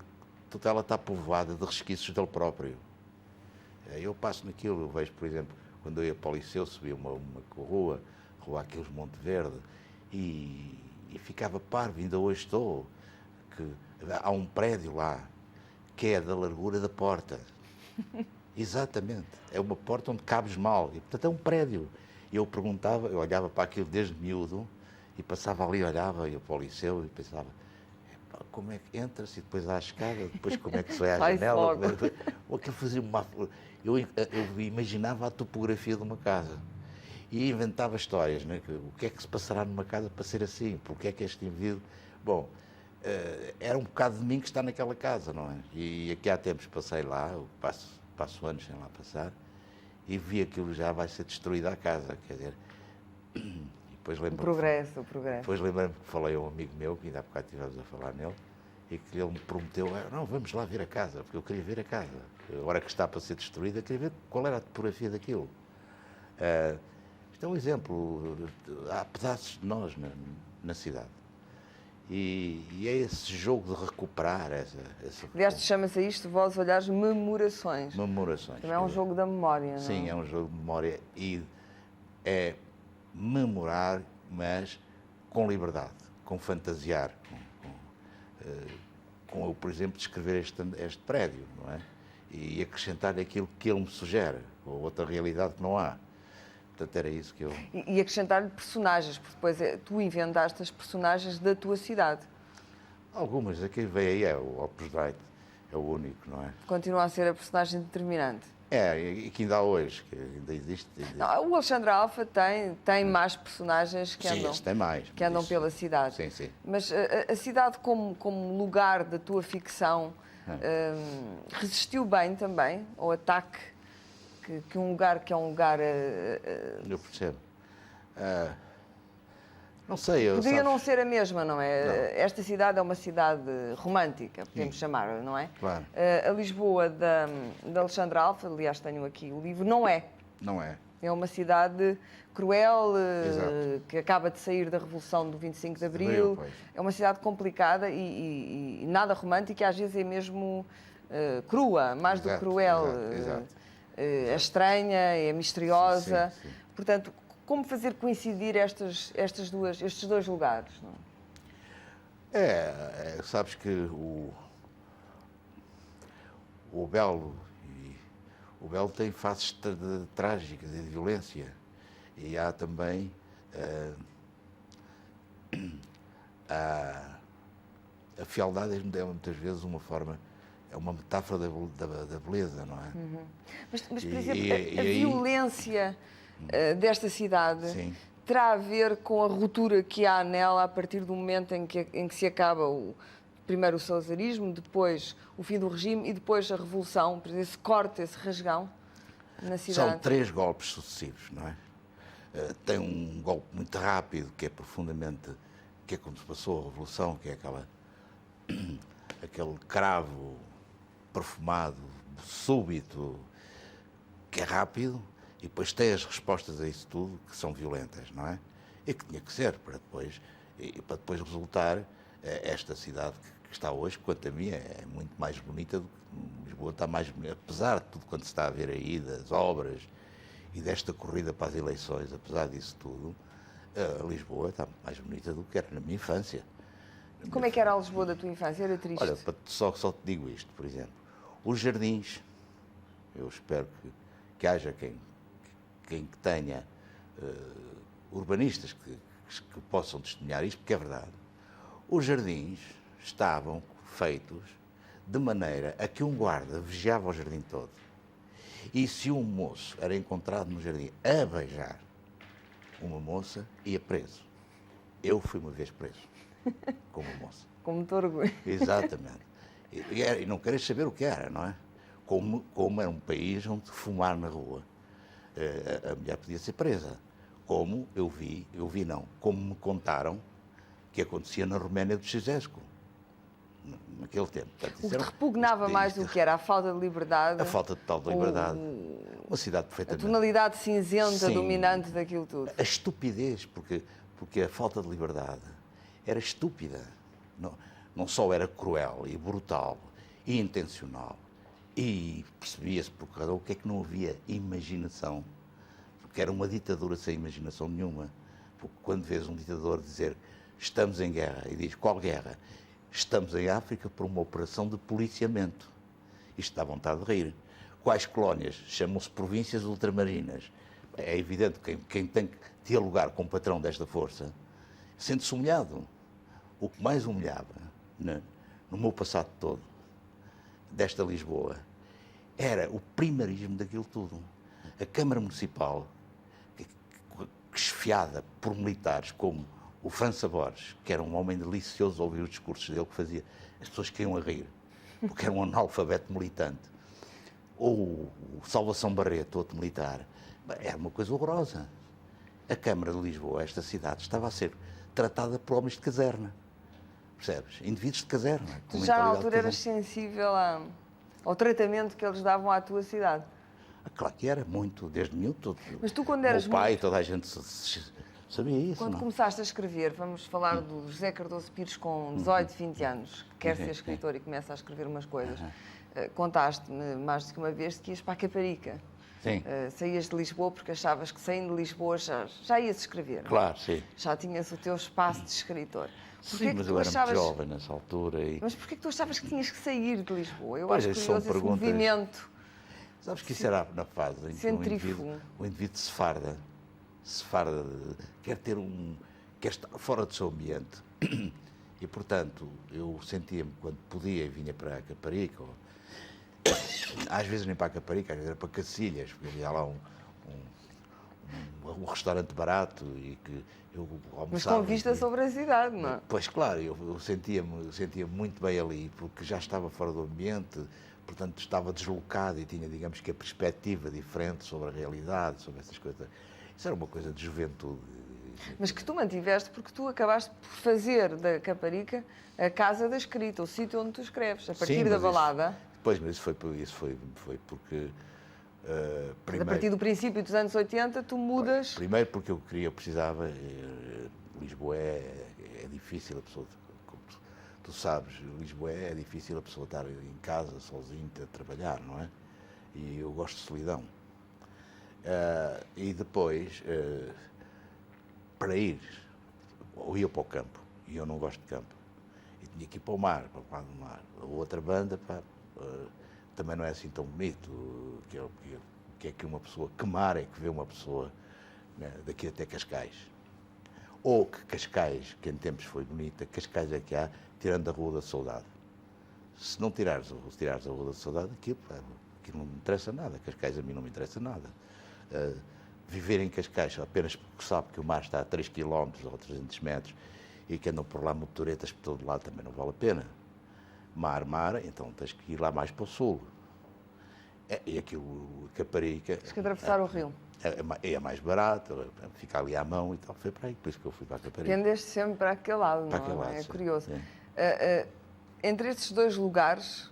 toda ela está povoada de resquícios dele próprio. Eu passo naquilo, eu vejo, por exemplo, quando eu ia para o Liceu, subia uma rua Aquiles Monte Verde, e ficava parvo, ainda hoje estou, que há um prédio lá, que é da largura da porta. Exatamente. É uma porta onde cabes mal. E, portanto, é um prédio. E eu perguntava, eu olhava para aquilo desde miúdo, e passava ali, olhava, ia para o Liceu e pensava, como é que entra-se, e depois há a escada, depois como é que se vai à janela. Ou aquilo fazia uma... Eu imaginava a topografia de uma casa. E inventava histórias, né? O que é que se passará numa casa para ser assim? Porque é que este indivíduo... Bom, era um bocado de mim que está naquela casa, não é? E aqui há tempos passei lá, eu passo anos sem lá passar, e vi aquilo já vai ser destruída a casa, quer dizer... E depois lembro-me... O progresso. Depois lembrei-me que falei a um amigo meu, que ainda há bocado estivemos a falar nele, e que ele me prometeu, não, vamos lá ver a casa, porque eu queria ver a casa. Agora que está para ser destruída, queria ver qual era a topografia daquilo. Isto é um exemplo, há pedaços de nós na cidade. E é esse jogo de recuperar essa... Aliás, chama-se a isto, vós olhares, memorações. Memorações. Também é um jogo da memória, não é? Sim, é um jogo de memória e é memorar, mas com liberdade, com fantasiar, com eu, por exemplo, descrever este prédio, não é? E acrescentar aquilo que ele me sugere, ou outra realidade que não há. Portanto, era isso que eu... E acrescentar-lhe personagens, porque depois tu inventaste as personagens da tua cidade. Algumas, aqui veio aí, é o Opus Dei, é o único, não é? Continua a ser a personagem determinante. E que ainda há hoje, que ainda existe. Não, o Alexandre Alfa tem mais personagens que andam, tem mais, que andam pela cidade. Sim, sim. Mas a cidade como lugar da tua ficção resistiu bem também ao ataque que um lugar que é um lugar... Eu percebo. Não sei... Podia não ser a mesma, não é? Não. Esta cidade é uma cidade romântica, podemos chamar, não é? Claro. A Lisboa da Alexandre Alfa, aliás tenho aqui o livro, não é. Não é. É uma cidade cruel, que acaba de sair da Revolução do 25 de Abril. É uma cidade complicada e nada romântica, e às vezes é mesmo crua, mais do que cruel. Exato. É estranha, é misteriosa. Sim. Portanto, como fazer coincidir estes dois lugares? Não? Sabes que o Belo tem faces trágicas e de violência. E há também a fealdade é muitas vezes uma forma é uma metáfora da beleza, não é? Mas, por E- exemplo, e- a e aí- violência desta cidade Sim. terá a ver com a ruptura que há nela a partir do momento em que se acaba primeiro o salazarismo, depois o fim do regime e depois a revolução, por exemplo, esse corte, esse rasgão na cidade. São 3 golpes sucessivos, não é? Tem um golpe muito rápido, que é profundamente, que é quando se passou a Revolução, que é aquele cravo perfumado, súbito, que é rápido, e depois tem as respostas a isso tudo, que são violentas, não é? E que tinha que ser, para depois resultar esta cidade que está hoje, quanto a mim, é muito mais bonita do que Lisboa, está mais bonita, apesar de tudo quanto se está a ver aí, das obras e desta corrida para as eleições, apesar disso tudo, Lisboa está mais bonita do que era na minha infância. Como é que era a Lisboa da tua infância? Era triste? Olha, só te digo isto, por exemplo. Os jardins, eu espero que haja quem tenha urbanistas que possam testemunhar isto, porque é verdade. Os jardins estavam feitos de maneira a que um guarda vigiava o jardim todo. E se um moço era encontrado no jardim a beijar uma moça, ia preso. Eu fui uma vez preso com uma moça. Com muito orgulho. Exatamente. E não queres saber o que era, não é? Como era um país onde fumar na rua, a mulher podia ser presa. Como como me contaram que acontecia na Roménia de Ceausescu, naquele tempo. Portanto, O que te repugnava mais do que era a falta de liberdade? A falta total de liberdade. Uma cidade A perfeitamente... tonalidade cinzenta Sim. dominante daquilo tudo. A estupidez, porque a falta de liberdade era estúpida. Não só era cruel e brutal e intencional, e percebia-se por o que é que não havia imaginação, porque era uma ditadura sem imaginação nenhuma. Porque quando vês um ditador dizer estamos em guerra, e diz qual guerra? Estamos em África por uma operação de policiamento. Isto dá vontade de rir. Quais colónias? Chamam-se províncias ultramarinas. É evidente que quem tem que dialogar com o patrão desta força sente-se humilhado. O que mais humilhava no meu passado todo, desta Lisboa, era o primarismo daquilo tudo. A Câmara Municipal, esfiada por militares como o França Borges, que era um homem delicioso ouvir os discursos dele, que fazia as pessoas que iam a rir, porque era um analfabeto militante. Ou o Salvação Barreto, outro militar. Era uma coisa horrorosa. A Câmara de Lisboa, esta cidade, estava a ser tratada por homens de caserna. Percebes? Indivíduos de caserna. Tu já na altura eras sensível ao tratamento que eles davam à tua cidade? Claro que era, muito, desde miúdo. Mas tu quando eras meu pai, muito... toda a gente sabia isso. Quando não? começaste a escrever, vamos falar do José Cardoso Pires com 18, 20 anos, que quer ser escritor e começa a escrever umas coisas. Contaste-me mais do que uma vez que ias para a Caparica. Sim. Saías de Lisboa porque achavas que saindo de Lisboa já ias escrever. Claro, sim. Já tinhas o teu espaço de escritor. Sim, mas eu era muito jovem nessa altura. Mas porquê que tu achavas que tinhas que sair de Lisboa? Eu Pois, acho são curioso esse perguntas. movimento. Sabes que isso era na fase em que o indivíduo sefarda, quer estar fora do seu ambiente. E, portanto, eu sentia-me, quando podia, vinha para a Caparica, às vezes nem para a Caparica, às vezes era para Cacilhas, porque havia lá um restaurante barato e que eu almoçava. Mas com vista sobre a cidade, não é? Pois, claro, eu sentia-me muito bem ali, porque já estava fora do ambiente, portanto estava deslocado e tinha, digamos que, a perspectiva diferente sobre a realidade, sobre essas coisas. Isso era uma coisa de juventude. Mas que tu mantiveste porque tu acabaste por fazer da Caparica a casa da escrita, o sítio onde tu escreves, a partir da balada. Pois, mas isso foi porque... Mas a partir do princípio dos anos 80 tu mudas... Primeiro porque eu precisava... Lisboa é difícil a pessoa... Como tu sabes, Lisboa é difícil a pessoa estar em casa, sozinho, a trabalhar, não é? E eu gosto de solidão. E depois, para ir, ou ia para o campo, e eu não gosto de campo, e tinha que ir para o mar, para o lado do mar. A outra banda, também não é assim tão bonito, que é que uma pessoa, que mar é que vê uma pessoa, né, daqui até Cascais. Ou que Cascais, que em tempos foi bonita, Cascais é que há, tirando a Rua da Saudade. se não tirares, se tirares a Rua da Saudade, aquilo não me interessa nada. Cascais a mim não me interessa nada. Viver em Cascais apenas porque sabe que o mar está a 3 km ou 300 metros e que andam por lá motoretas por todo lado também não vale a pena. Mar, então tens que ir lá mais para o sul. E aquilo, Caparica... Tens que atravessar o rio. É mais barato, fica ali à mão e tal. Foi para aí, por isso que eu fui para a Caparica. Tendeste sempre para aquele lado, Para não aquele é? lado, É sim. curioso. Sim. Entre estes dois lugares,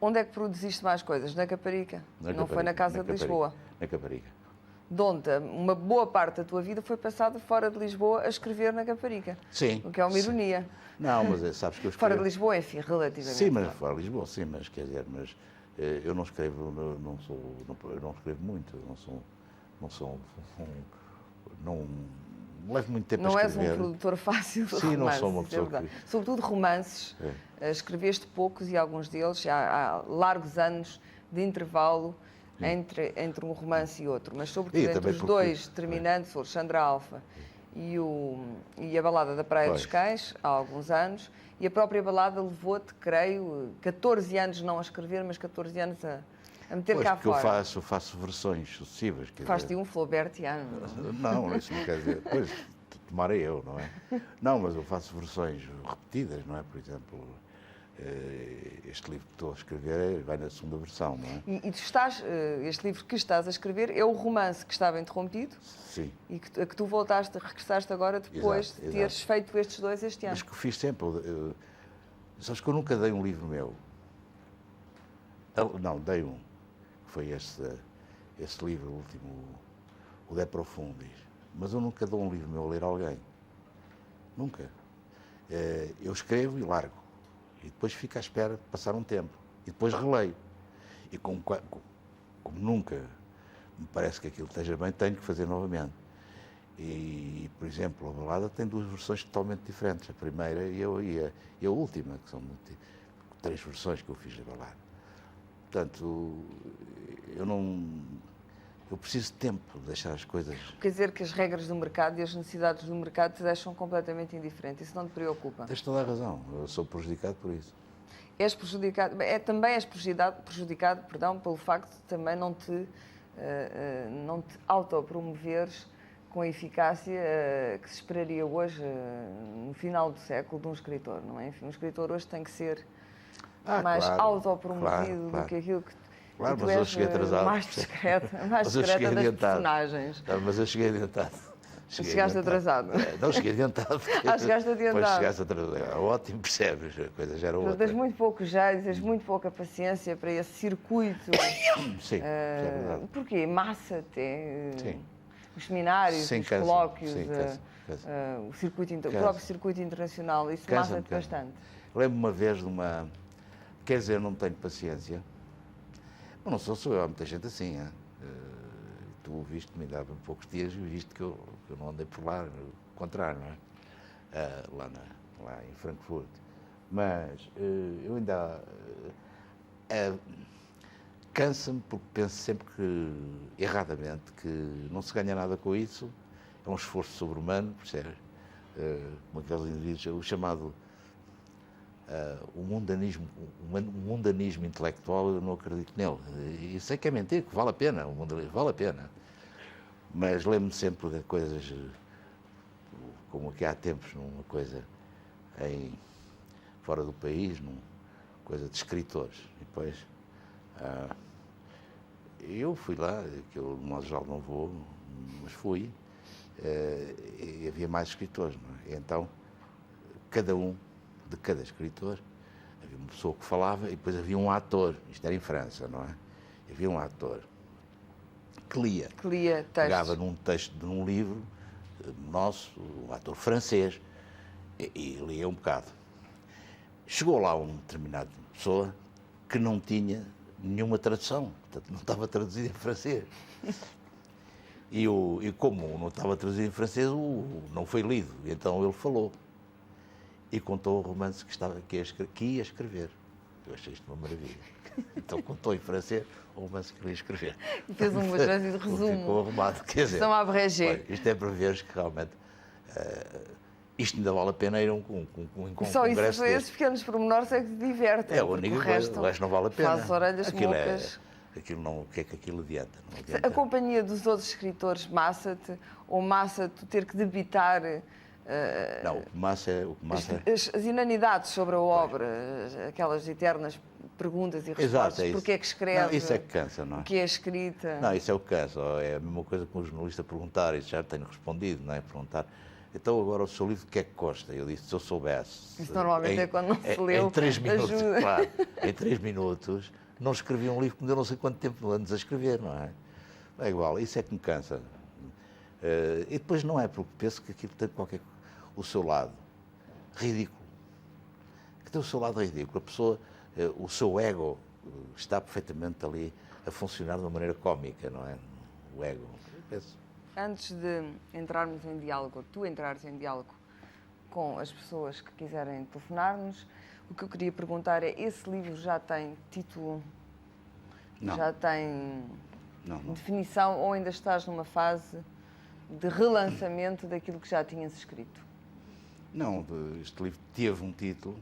onde é que produziste mais coisas? Na Caparica? Não foi na Casa de Lisboa? Na Caparica. De onde uma boa parte da tua vida foi passada fora de Lisboa a escrever na Caparica. Sim. O que é uma ironia. Não, mas sabes que eu escrevo... Fora de Lisboa, enfim, relativamente. Sim, mas fora de Lisboa, sim, mas quer dizer, mas eu não escrevo, eu não escrevo muito, não levo muito tempo não a és escrever. um produtor fácil de Sim, romances, não sou uma isso é pessoa verdade. que... Sobretudo romances. Escreveste poucos e alguns deles há largos anos de intervalo entre um romance e outro, mas sobretudo entre os dois determinantes, o Alexandra Alfa e a Balada da Praia dos Cães, há alguns anos, e a própria balada levou-te, creio, 14 anos não a escrever, mas 14 anos a meter cá fora. Eu faço versões sucessivas. Faz-te um Flaubertiano. Não, isso não quer dizer... Pois, tomara eu, não é? Não, mas eu faço versões repetidas, não é? Por exemplo, este livro que estou a escrever vai na segunda versão, não é? E tu estás, este livro que estás a escrever é o romance que estava interrompido? Sim. E que tu regressaste agora depois de teres feito estes dois este ano. Mas que fiz sempre. Sabes que eu nunca dei um livro meu. Não, dei um. Foi esse livro último, o De Profundis. Mas eu nunca dou um livro meu a ler a alguém. Nunca. Eu escrevo e largo. E depois fico à espera de passar um tempo. E depois releio. E como nunca me parece que aquilo esteja bem, tenho que fazer novamente. E, por exemplo, a balada tem duas versões totalmente diferentes. A primeira e a última, que são 3 versões que eu fiz da balada. Portanto, eu preciso de tempo de deixar as coisas... Quer dizer que as regras do mercado e as necessidades do mercado te deixam completamente indiferente. Isso não te preocupa? Tens toda a razão. Eu sou prejudicado por isso. És prejudicado... também és prejudicado, pelo facto de também não te autopromoveres com a eficácia que se esperaria hoje, no final do século, de um escritor, não é? Enfim, um escritor hoje tem que ser mais autopromovido do que aquilo que... Claro, mas eu cheguei atrasado. Mais discreta das personagens. Mas eu cheguei adiantado. Chegaste atrasado. Não, cheguei adiantado. Chegaste adiantado. Pois chegaste atrasado. Ótimo, percebes? A coisa já era outra. Tens muito pouco jeito, tens muito pouca paciência para esse circuito. Sim, é verdade. Porquê? Massa até. Sim. Os seminários, os colóquios, o próprio circuito internacional, isso massa-te bastante. Lembro-me uma vez de uma... Quer dizer, não tenho paciência. Mas não sou eu, há muita gente assim. Tu viste-me ainda há poucos dias e viste que eu não andei por lá, o contrário, não é? Lá em Frankfurt. Mas eu ainda... cansa-me porque penso sempre que, erradamente, que não se ganha nada com isso. É um esforço sobre-humano, percebes? Como aqueles indivíduos, o chamado... o mundanismo intelectual, eu não acredito nele. E sei que é mentira, que vale a pena, o mundanismo vale a pena. Mas lembro-me sempre de coisas, como aqui há tempos, numa coisa fora do país, numa coisa de escritores. E depois, eu fui lá, que eu, no modo geral, não vou, mas fui, e havia mais escritores, não é? E então, de cada escritor, havia uma pessoa que falava e depois havia um ator, isto era em França, não é? Havia um ator que lia textos. Pegava num texto de um livro nosso, um ator francês, e lia um bocado. Chegou lá uma determinada pessoa que não tinha nenhuma tradução, portanto não estava traduzido em francês. E como não estava traduzido em francês, não foi lido, então ele falou. E contou o romance que ia escrever. Eu achei isto uma maravilha. Então contou em francês o romance que queria escrever. E fez uma espécie de resumo. Ficou arrumado. Quer dizer, isto é para veres que realmente isto ainda vale a pena ir a um Só isso, congresso esses pequenos pormenores é que te divertem. É a única coisa, o resto não vale a pena. Faz orelhas Aquilo mocas. aquilo não, o que é que aquilo adianta? Não A adianta. companhia dos outros escritores massa-te, ou massa-te ter que debitar Não, o que massa é... as inanidades sobre a obra, aquelas eternas perguntas e respostas, Exato, é isso. porque é que escreve, Não, isso é que cansa, não é? o que é escrita. Não, isso é o que cansa. É a mesma coisa que um jornalista perguntar, isso já tenho respondido, não é? Perguntar, então agora o seu livro o que é que custa? Eu disse, se eu soubesse... Isso normalmente é quando não se leu, Em 3 minutos, ajuda. claro, em 3 minutos, não escrevi um livro que me deu não sei quanto tempo antes a escrever, não é? É igual, isso é que me cansa. E depois não é, porque penso que aquilo tem o seu lado ridículo. Que tem o seu lado ridículo. A pessoa, o seu ego está perfeitamente ali a funcionar de uma maneira cómica, não é? O ego. Eu penso. Antes de entrarmos em diálogo, ou tu entrares em diálogo com as pessoas que quiserem telefonar-nos, o que eu queria perguntar é, esse livro já tem título? Não. Já tem Não. definição ou ainda estás numa fase de relançamento daquilo que já tinhas escrito? Não, este livro teve um título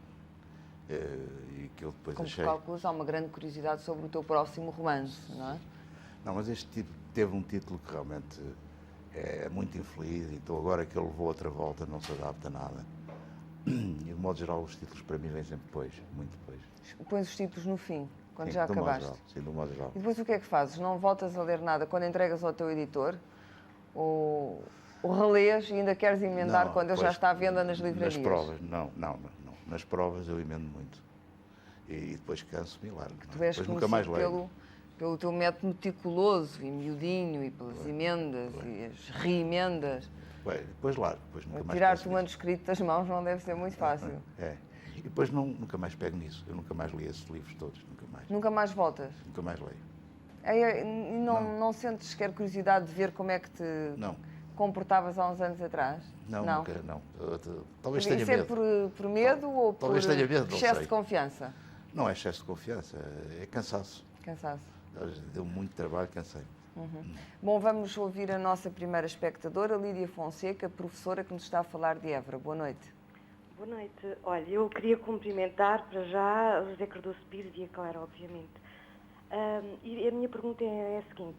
e que eu depois Como achei... calculas, há uma grande curiosidade sobre o teu próximo romance, não é? Não, mas este tipo teve um título que realmente é muito infeliz, então agora que ele levou outra volta não se adapta a nada. E, de modo geral, os títulos para mim vêm sempre depois, muito depois. Pões os títulos no fim, quando Sim, já do modo acabaste. geral, sim, do modo geral. E depois o que é que fazes? Não voltas a ler nada quando entregas ao teu editor? Ou relês e ainda queres emendar Não, quando ele já pois, está à venda nas livrarias? Nas provas, não. Nas provas eu emendo muito. E depois canso-me e largo. Tu és Depois nunca mais conhecido leio. pelo teu método meticuloso e miudinho e pelas emendas e as reemendas. Depois largo, depois nunca mais Tirar-te penso o nisso. manuscrito das mãos não deve ser muito fácil. É. E depois nunca mais pego nisso. Eu nunca mais li esses livros todos, nunca mais. Nunca mais voltas? Nunca mais leio. E não sentes sequer curiosidade de ver como é que te Não. comportavas há uns anos atrás? Não, nunca, não. Talvez Isso tenha é medo. por medo ou por Talvez tenha medo, não excesso sei. de confiança? Não é excesso de confiança, é cansaço. Cansaço. Deu muito trabalho, cansei. Bom, vamos ouvir a nossa primeira espectadora, Lídia Fonseca, professora que nos está a falar de Évora. Boa noite. Boa noite. Olha, eu queria cumprimentar para já o José Cardoso Pires e a Clara, obviamente. E a minha pergunta é a seguinte.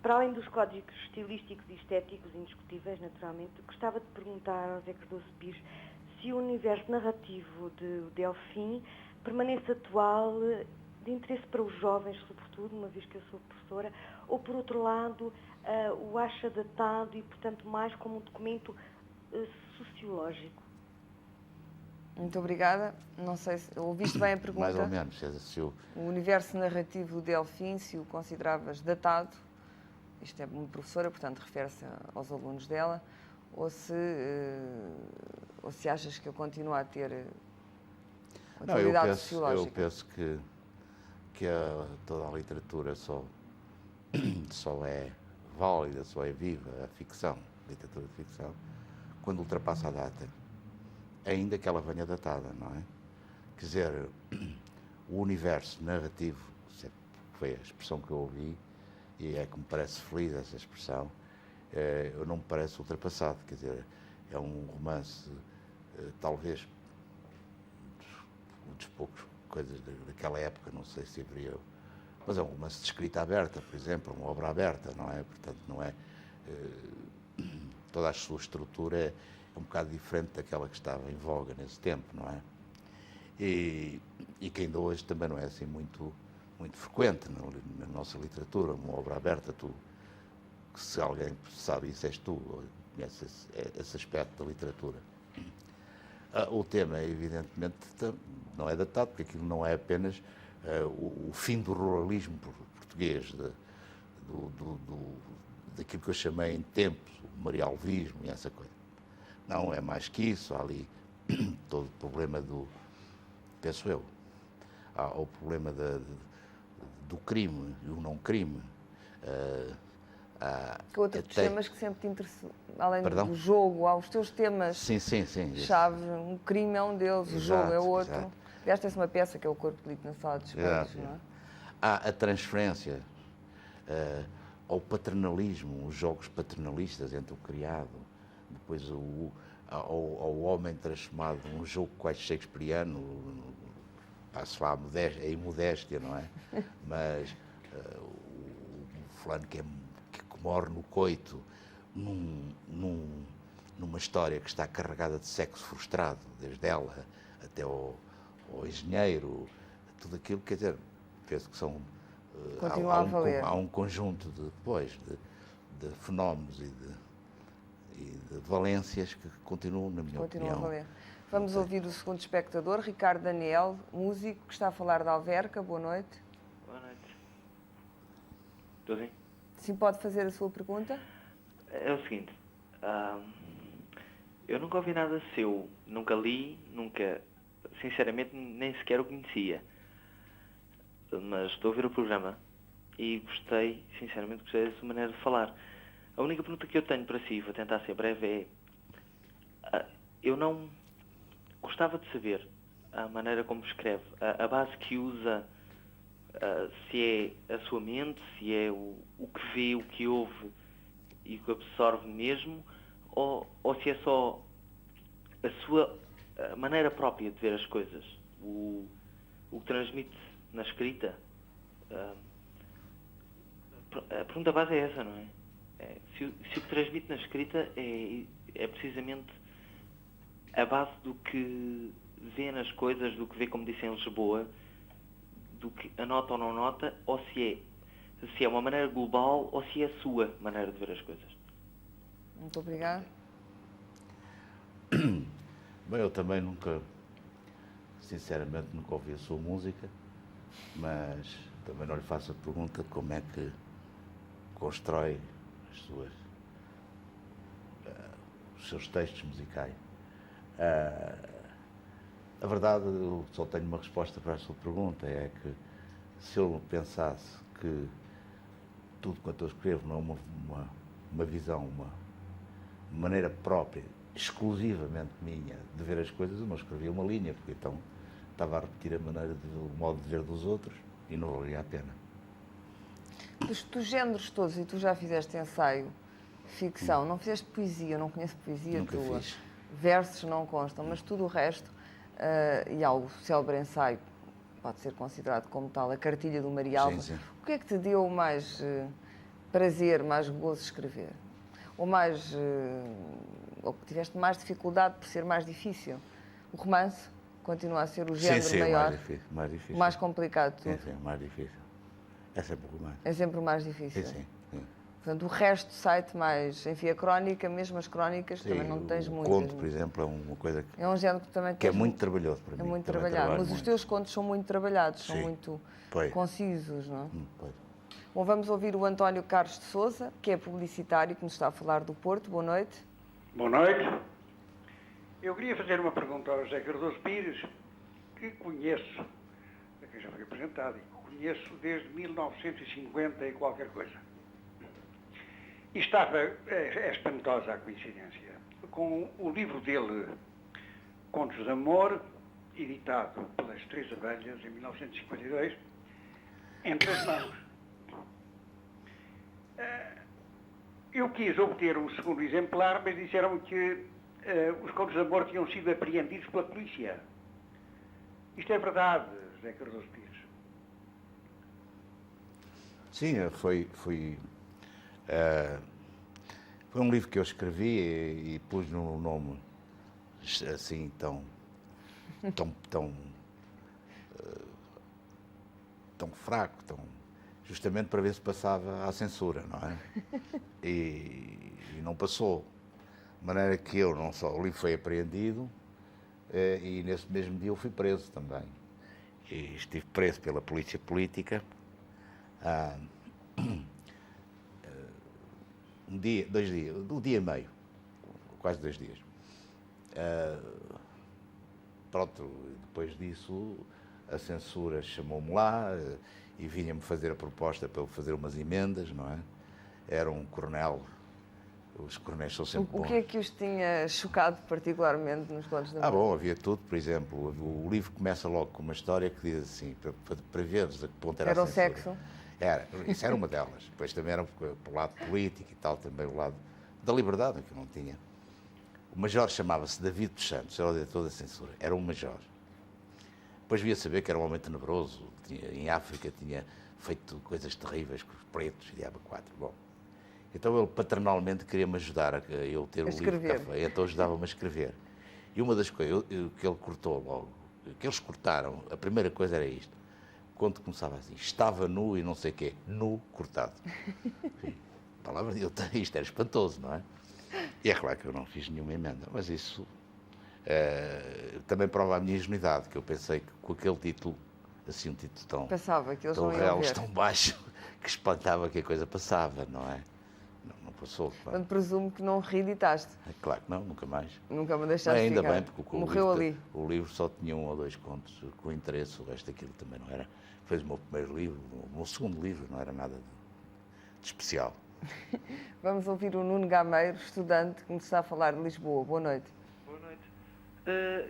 Para além dos códigos estilísticos e estéticos indiscutíveis, naturalmente, gostava de perguntar ao José Cardoso Pires se o universo narrativo de Delfim permanece atual, de interesse para os jovens, sobretudo, uma vez que eu sou professora, ou, por outro lado, o acha datado e, portanto, mais como um documento sociológico. Muito obrigada. Não sei se ouviste bem a pergunta. Mais ou menos. O universo narrativo do Delfim, se o consideravas datado, isto é uma professora, portanto refere-se aos alunos dela, ou se achas que ele continua a ter uma atualidade sociológica? Eu penso que toda a literatura só é válida, só é viva, a ficção, a literatura de ficção, quando ultrapassa a data. Ainda que ela venha datada, não é? Quer dizer, o universo narrativo, foi a expressão que eu ouvi, e é que me parece feliz essa expressão, não me parece ultrapassado, quer dizer, é um romance, talvez, um dos poucos coisas daquela época, não sei se haveria, mas é um romance de escrita aberta, por exemplo, uma obra aberta, não é? Portanto, não é... toda a sua estrutura é um bocado diferente daquela que estava em voga nesse tempo, não é? E que ainda hoje também não é assim muito frequente na nossa literatura, uma obra aberta. Se alguém sabe isso, és tu, conhece esse aspecto da literatura. O tema, evidentemente, não é datado, porque aquilo não é apenas o fim do ruralismo português, daquilo que eu chamei em tempos, o marialvismo e essa coisa. Não, é mais que isso. Há ali todo o problema penso eu, há o problema do crime e o não crime. Que outro dos temas que sempre te interessou, além Perdão? do jogo, há os teus temas Sim. chave, o crime é um deles, o jogo é outro. Exato. Aliás, tem-se uma peça que é o Corpo Delito na Sala de Espelhos, não é? Há a transferência ao paternalismo, os jogos paternalistas entre o criado, depois ao homem transformado num jogo quase shakespeariano, passo lá a imodéstia, não é? Mas o fulano que morre no coito, numa história que está carregada de sexo frustrado, desde ela até ao engenheiro, tudo aquilo, quer dizer, penso que são... há um conjunto de fenómenos e de valências que continuam, na minha opinião. A valer. Vamos ouvir o segundo espectador, Ricardo Daniel, músico, que está a falar da Alverca. Boa noite. Boa noite. Estou sim? Sim, pode fazer a sua pergunta? É o seguinte, eu nunca ouvi nada seu, nunca li, sinceramente, nem sequer o conhecia. Mas estou a ouvir o programa e sinceramente gostei da sua maneira de falar. A única pergunta que eu tenho para si, vou tentar ser breve, eu não gostava de saber a maneira como escreve, a base que usa, se é a sua mente, se é o que vê, o que ouve e o que absorve mesmo, ou se é só a sua maneira própria de ver as coisas, o que transmite na escrita. A pergunta base é essa, não é? Se o que transmite na escrita é precisamente a base do que vê nas coisas, do que vê, como disse em Lisboa, do que anota ou não nota, ou se é uma maneira global ou se é a sua maneira de ver as coisas. Muito obrigada. Bem, eu também sinceramente nunca ouvi a sua música, mas também não lhe faço a pergunta de como é que constrói os seus textos musicais. A verdade, eu só tenho uma resposta para a sua pergunta, é que se eu pensasse que tudo quanto eu escrevo não é uma visão, uma maneira própria, exclusivamente minha, de ver as coisas, eu não escrevia uma linha, porque então estava a repetir o modo de ver dos outros e não valia a pena. Dos géneros todos, e tu já fizeste ensaio, ficção, não fizeste poesia, eu não conheço poesia Nunca tua. fiz. Versos não constam, mas tudo o resto, e há o célebre ensaio, pode ser considerado como tal, a Cartilha do Marialva. Sim, sim. O que é que te deu mais prazer, mais gozo de escrever? Ou que tiveste mais dificuldade por ser mais difícil? O romance continua a ser o género maior, mais difícil. mais complicado de tudo. Sim, mais difícil. É sempre o romance. É sempre o mais difícil. Sim. Portanto, o resto sai-te mais... Enfim, a crónica, mesmo as crónicas, também não tens muitas. O conto, por exemplo, é uma coisa é um género que também que é muito trabalhoso para mim. É muito também trabalhado, mas muito. os teus contos são muito trabalhados, são Sim. muito Pois. concisos, não é? Pois. Bom, vamos ouvir o António Carlos de Sousa, que é publicitário, que nos está a falar do Porto. Boa noite. Boa noite. Eu queria fazer uma pergunta ao José Cardoso Pires, que conheço, que já foi apresentado, e que conheço desde 1950 e qualquer coisa. E é espantosa a coincidência, com o livro dele, Contos de Amor, editado pelas Três Abelhas em 1952, entre as mãos. Eu quis obter um segundo exemplar, mas disseram que os Contos de Amor tinham sido apreendidos pela polícia. Isto é verdade, José Cardoso Pires? Sim, foi um livro que eu escrevi e pus no nome assim tão fraco, justamente para ver se passava à censura, não é? E não passou. De maneira que o livro foi apreendido e nesse mesmo dia eu fui preso também. E estive preso pela polícia política. Um dia e meio, quase 2 dias. Pronto, depois disso a censura chamou-me lá e vinha-me fazer a proposta para eu fazer umas emendas, não é? Era um coronel, os coronéis são sempre bons. O que é que os tinha chocado particularmente nos Contos de Amor? Bom, havia tudo, por exemplo, o livro começa logo com uma história que diz assim, para veres a que ponto era a censura. Era o sexo? Isso era uma delas. Depois também era pelo lado político e tal, também o lado da liberdade, que eu não tinha. O major chamava-se David dos Santos, era o diretor da censura, era um major. Depois via saber que era um homem tenebroso, que em África tinha feito coisas terríveis com os pretos e diabo 4. Bom, então ele paternalmente queria-me ajudar a eu ter o livro de café, então ajudava-me a escrever. E uma das coisas que ele cortou logo, que eles cortaram, a primeira coisa era isto. Quando começava assim, estava nu e não sei o quê, nu, cortado. Enfim, palavra de isto era espantoso, não é? E é claro que eu não fiz nenhuma emenda, mas isso também prova a minha ingenuidade, que eu pensei que com aquele título, assim um título tão real, tão baixo, que espantava que a coisa passava, não é? Não passou. Claro. Portanto, presumo que não reeditaste. Claro que não, nunca mais. Nunca me deixaste ainda ficar. bem, porque o livro só tinha 1 ou 2 contos com interesse, o resto daquilo também não era. Foi o meu primeiro livro, o meu segundo livro, não era nada de especial. Vamos ouvir o Nuno Gameiro, estudante, que nos está a falar de Lisboa. Boa noite. Boa noite.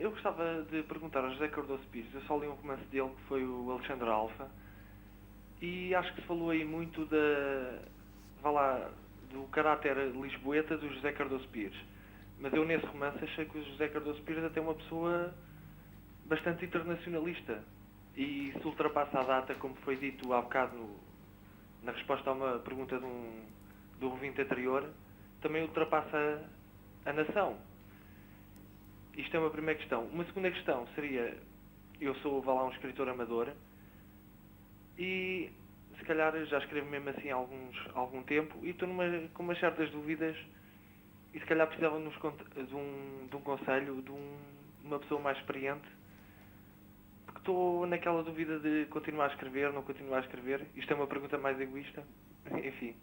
Eu gostava de perguntar ao José Cardoso Pires, eu só li um romance dele, que foi o Alexandre Alfa, e acho que se falou aí muito do caráter lisboeta do José Cardoso Pires. Mas eu nesse romance achei que o José Cardoso Pires até é uma pessoa bastante internacionalista. E se ultrapassa a data, como foi dito há bocado na resposta a uma pergunta do ouvinte anterior, também ultrapassa a nação. Isto é uma primeira questão. Uma segunda questão seria, eu sou um escritor amador e se calhar já escrevo mesmo assim há algum tempo e estou com umas certas dúvidas e se calhar precisava de um conselho de uma pessoa mais experiente, porque estou naquela dúvida de continuar a escrever, não continuar a escrever. Isto é uma pergunta mais egoísta. Enfim,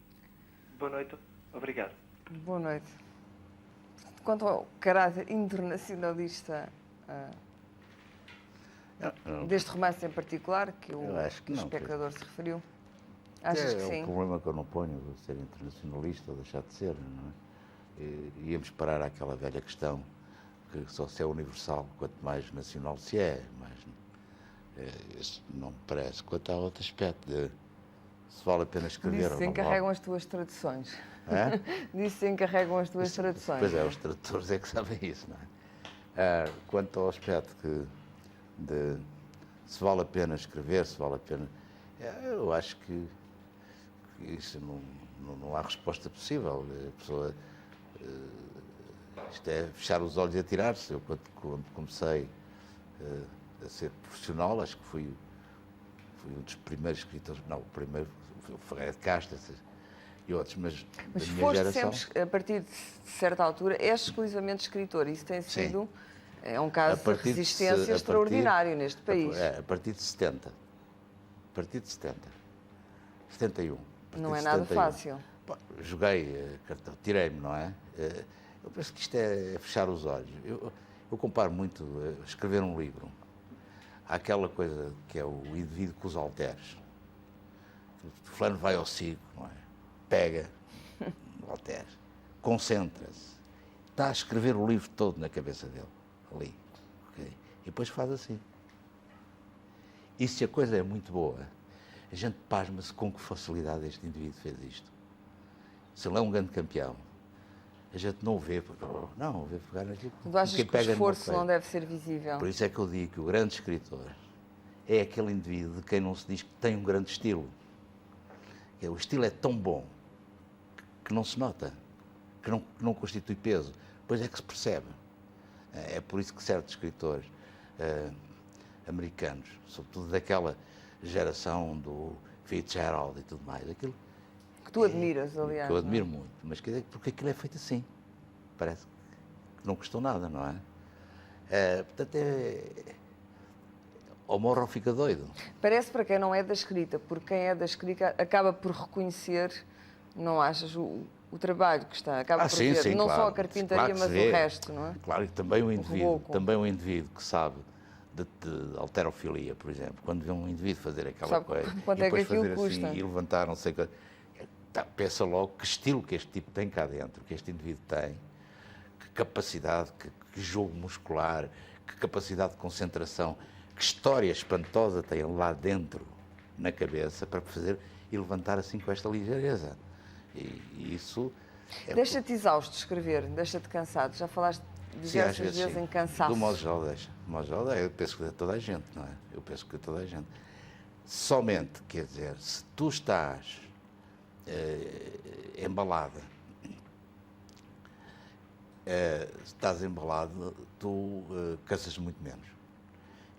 boa noite, obrigado. Boa noite. Quanto ao caráter internacionalista deste romance em particular, que o espectador se referiu, achas que sim? É um problema que eu não ponho de ser internacionalista ou deixar de ser, não é? Íamos parar àquela velha questão que só se é universal, quanto mais nacional se é, isso não me parece. Quanto a outro aspecto de se vale a pena escrever ou não. Disso se encarregam as tuas traduções. Disso se encarregam as tuas traduções. Pois é, os tradutores é que sabem isso, não é? Quanto ao aspecto de se vale a pena escrever, se vale a pena... eu acho que isso não há resposta possível. A pessoa... isto é fechar os olhos e atirar-se. Eu, quando comecei a ser profissional, acho que fui um dos primeiros escritores... Não, o primeiro foi o Ferreira de Castro e outros, mas da minha foste geração... sempre, a partir de certa altura, és exclusivamente escritor. Isso tem sido... É um caso de resistência extraordinário neste país. A partir de 70. A partir de 70. 71. Não é nada fácil. Joguei cartão, tirei-me, não é? Eu penso que isto é fechar os olhos. Eu comparo muito escrever um livro àquela coisa que é o indivíduo com os halteres. O fulano vai ao circo, não é? Pega o halteres, concentra-se, está a escrever o livro todo na cabeça dele, ali. Okay? E depois faz assim. E se a coisa é muito boa, a gente pasma-se com que facilidade este indivíduo fez isto. Se ele é um grande campeão, a gente não o vê, não vê pegar naquilo. Tu achas que o esforço não deve ser visível? Por isso é que eu digo que o grande escritor é aquele indivíduo de quem não se diz que tem um grande estilo. O estilo é tão bom que não se nota, que não constitui peso. Depois é que se percebe. É por isso que certos escritores americanos, sobretudo daquela geração do Fitzgerald e tudo mais, aquilo que tu admiras, aliás. Que eu admiro muito, mas quer dizer, porque aquilo é feito assim. Parece que não custou nada, não é? Portanto, ou morre ou fica doido. Parece para quem não é da escrita, porque quem é da escrita acaba por reconhecer, não achas, o trabalho que está, acaba por ver, sim, não claro, só a carpintaria, mas o resto, não é? Claro, e também um indivíduo que sabe de halterofilia, por exemplo, quando vê um indivíduo fazer aquela coisa, quanto e depois é que aquilo fazer custa? Assim, e levantar, não sei o que, pensa logo que estilo que este tipo tem cá dentro, que este indivíduo tem, que capacidade, que jogo muscular, que capacidade de concentração, que história espantosa tem lá dentro, na cabeça, para fazer e levantar assim com esta ligeireza. E isso Deixa-te exausto de escrever, deixa-te cansado. Já falaste diversas vezes em cansaço. Do modo geral deixa. Do modo geral, eu penso que toda a gente, não é? Eu penso que toda a gente. Somente, quer dizer, se tu estás embalada, estás embalado, tu cansas muito menos.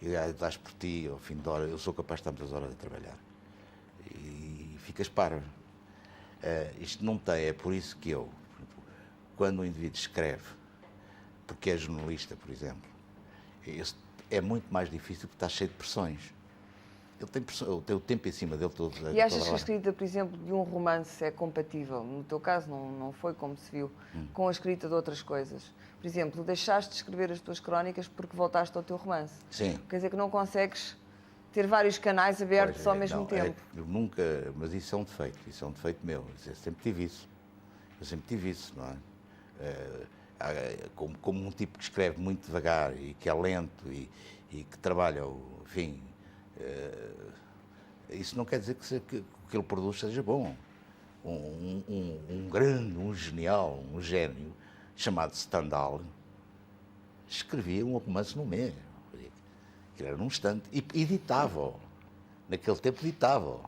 E estás por ti, ao fim de hora, eu sou capaz de estar muitas horas a trabalhar. E ficas parvo. Isto não tem, é por isso que eu, quando um indivíduo escreve, porque é jornalista, por exemplo, é muito mais difícil porque está cheio de pressões. Ele tem o tempo em cima dele todo. E achas que a escrita, por exemplo, de um romance é compatível, no teu caso não foi como se viu, com a escrita de outras coisas? Por exemplo, deixaste de escrever as tuas crónicas porque voltaste ao teu romance. Sim. Quer dizer que não consegues ter vários canais abertos Pois, ao mesmo não, tempo. eu nunca, mas isso é um defeito meu. Eu sempre tive isso, não é? Como um tipo que escreve muito devagar e que é lento e que trabalha, enfim, isso não quer dizer que o que ele produz seja bom. Um grande, um genial, um gênio, chamado Stendhal, escrevia um romance no mês. Aquilo era num instante. E editava-o. Naquele tempo editava-o.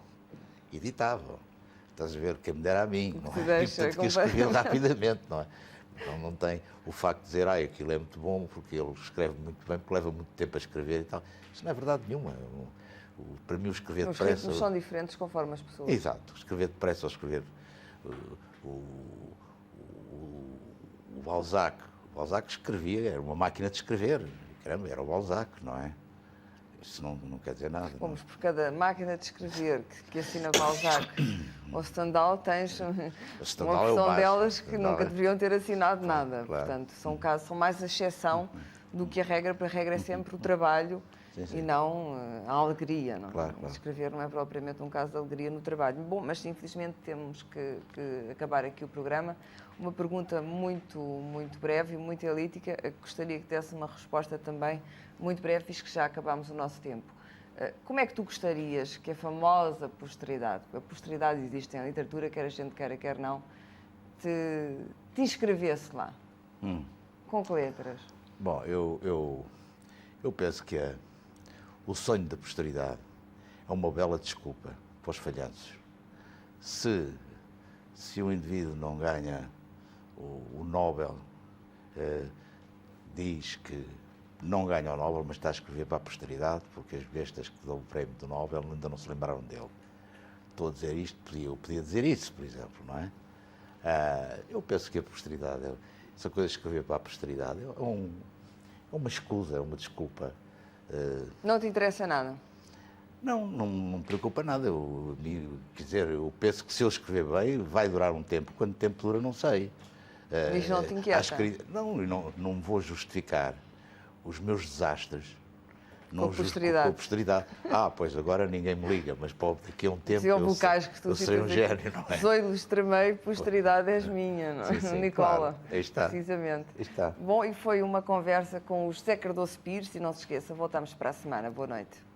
Estás a ver, quem me dera a mim, não é? E, portanto, que escrevia rapidamente, não é? Então não tem o facto de dizer, aquilo é muito bom, porque ele escreve muito bem, porque leva muito tempo a escrever e tal. Isso não é verdade nenhuma. Para mim, o escrever Os depressa... ritmos são diferentes conforme as pessoas. Exato. Escrever depressa ou escrever... O Balzac. O Balzac escrevia, era uma máquina de escrever. Caramba, era o Balzac, não é? Isso não quer dizer nada. Vamos, por cada máquina de escrever que assina Balzac ou Stendhal, tens uma porção delas que nunca deveriam ter assinado nada. Claro. Portanto, são mais a exceção do que a regra, porque a regra é sempre o trabalho e não a alegria. Não? Claro. Escrever não é propriamente um caso de alegria no trabalho. Bom, mas infelizmente temos que acabar aqui o programa. Uma pergunta muito, muito breve e muito elítica, a que gostaria que desse uma resposta também muito breve, visto que já acabámos o nosso tempo. Como é que tu gostarias que a famosa posteridade, porque a posteridade existe em literatura, quer a gente queira, quer não, te inscrevesse lá? Com que letras? Bom, eu penso que o sonho da posteridade é uma bela desculpa para os falhanços. Se um indivíduo não ganha o Nobel, diz que não ganha o Nobel, mas está a escrever para a posteridade, porque as bestas que dão o prémio do Nobel ainda não se lembraram dele. Estou a dizer isto, eu podia dizer isso, por exemplo, não é? Eu penso que a posteridade, essa coisa de escrever para a posteridade, é uma escusa, é uma desculpa. Não te interessa nada? Não me preocupa nada. Quer dizer, eu penso que se eu escrever bem, vai durar um tempo. Quanto tempo dura, não sei. Isto não te inquieta? Não vou justificar os meus desastres com a posteridade. Com a posteridade. Pois agora ninguém me liga, mas daqui a um tempo eu serei um gênio, não é? Zoilo extremei, posteridade és minha, não é? Sim, Nicola, claro. Aí está. Precisamente. Aí está. Bom, e foi uma conversa com o José Cardoso Pires, e não se esqueça, voltamos para a semana. Boa noite.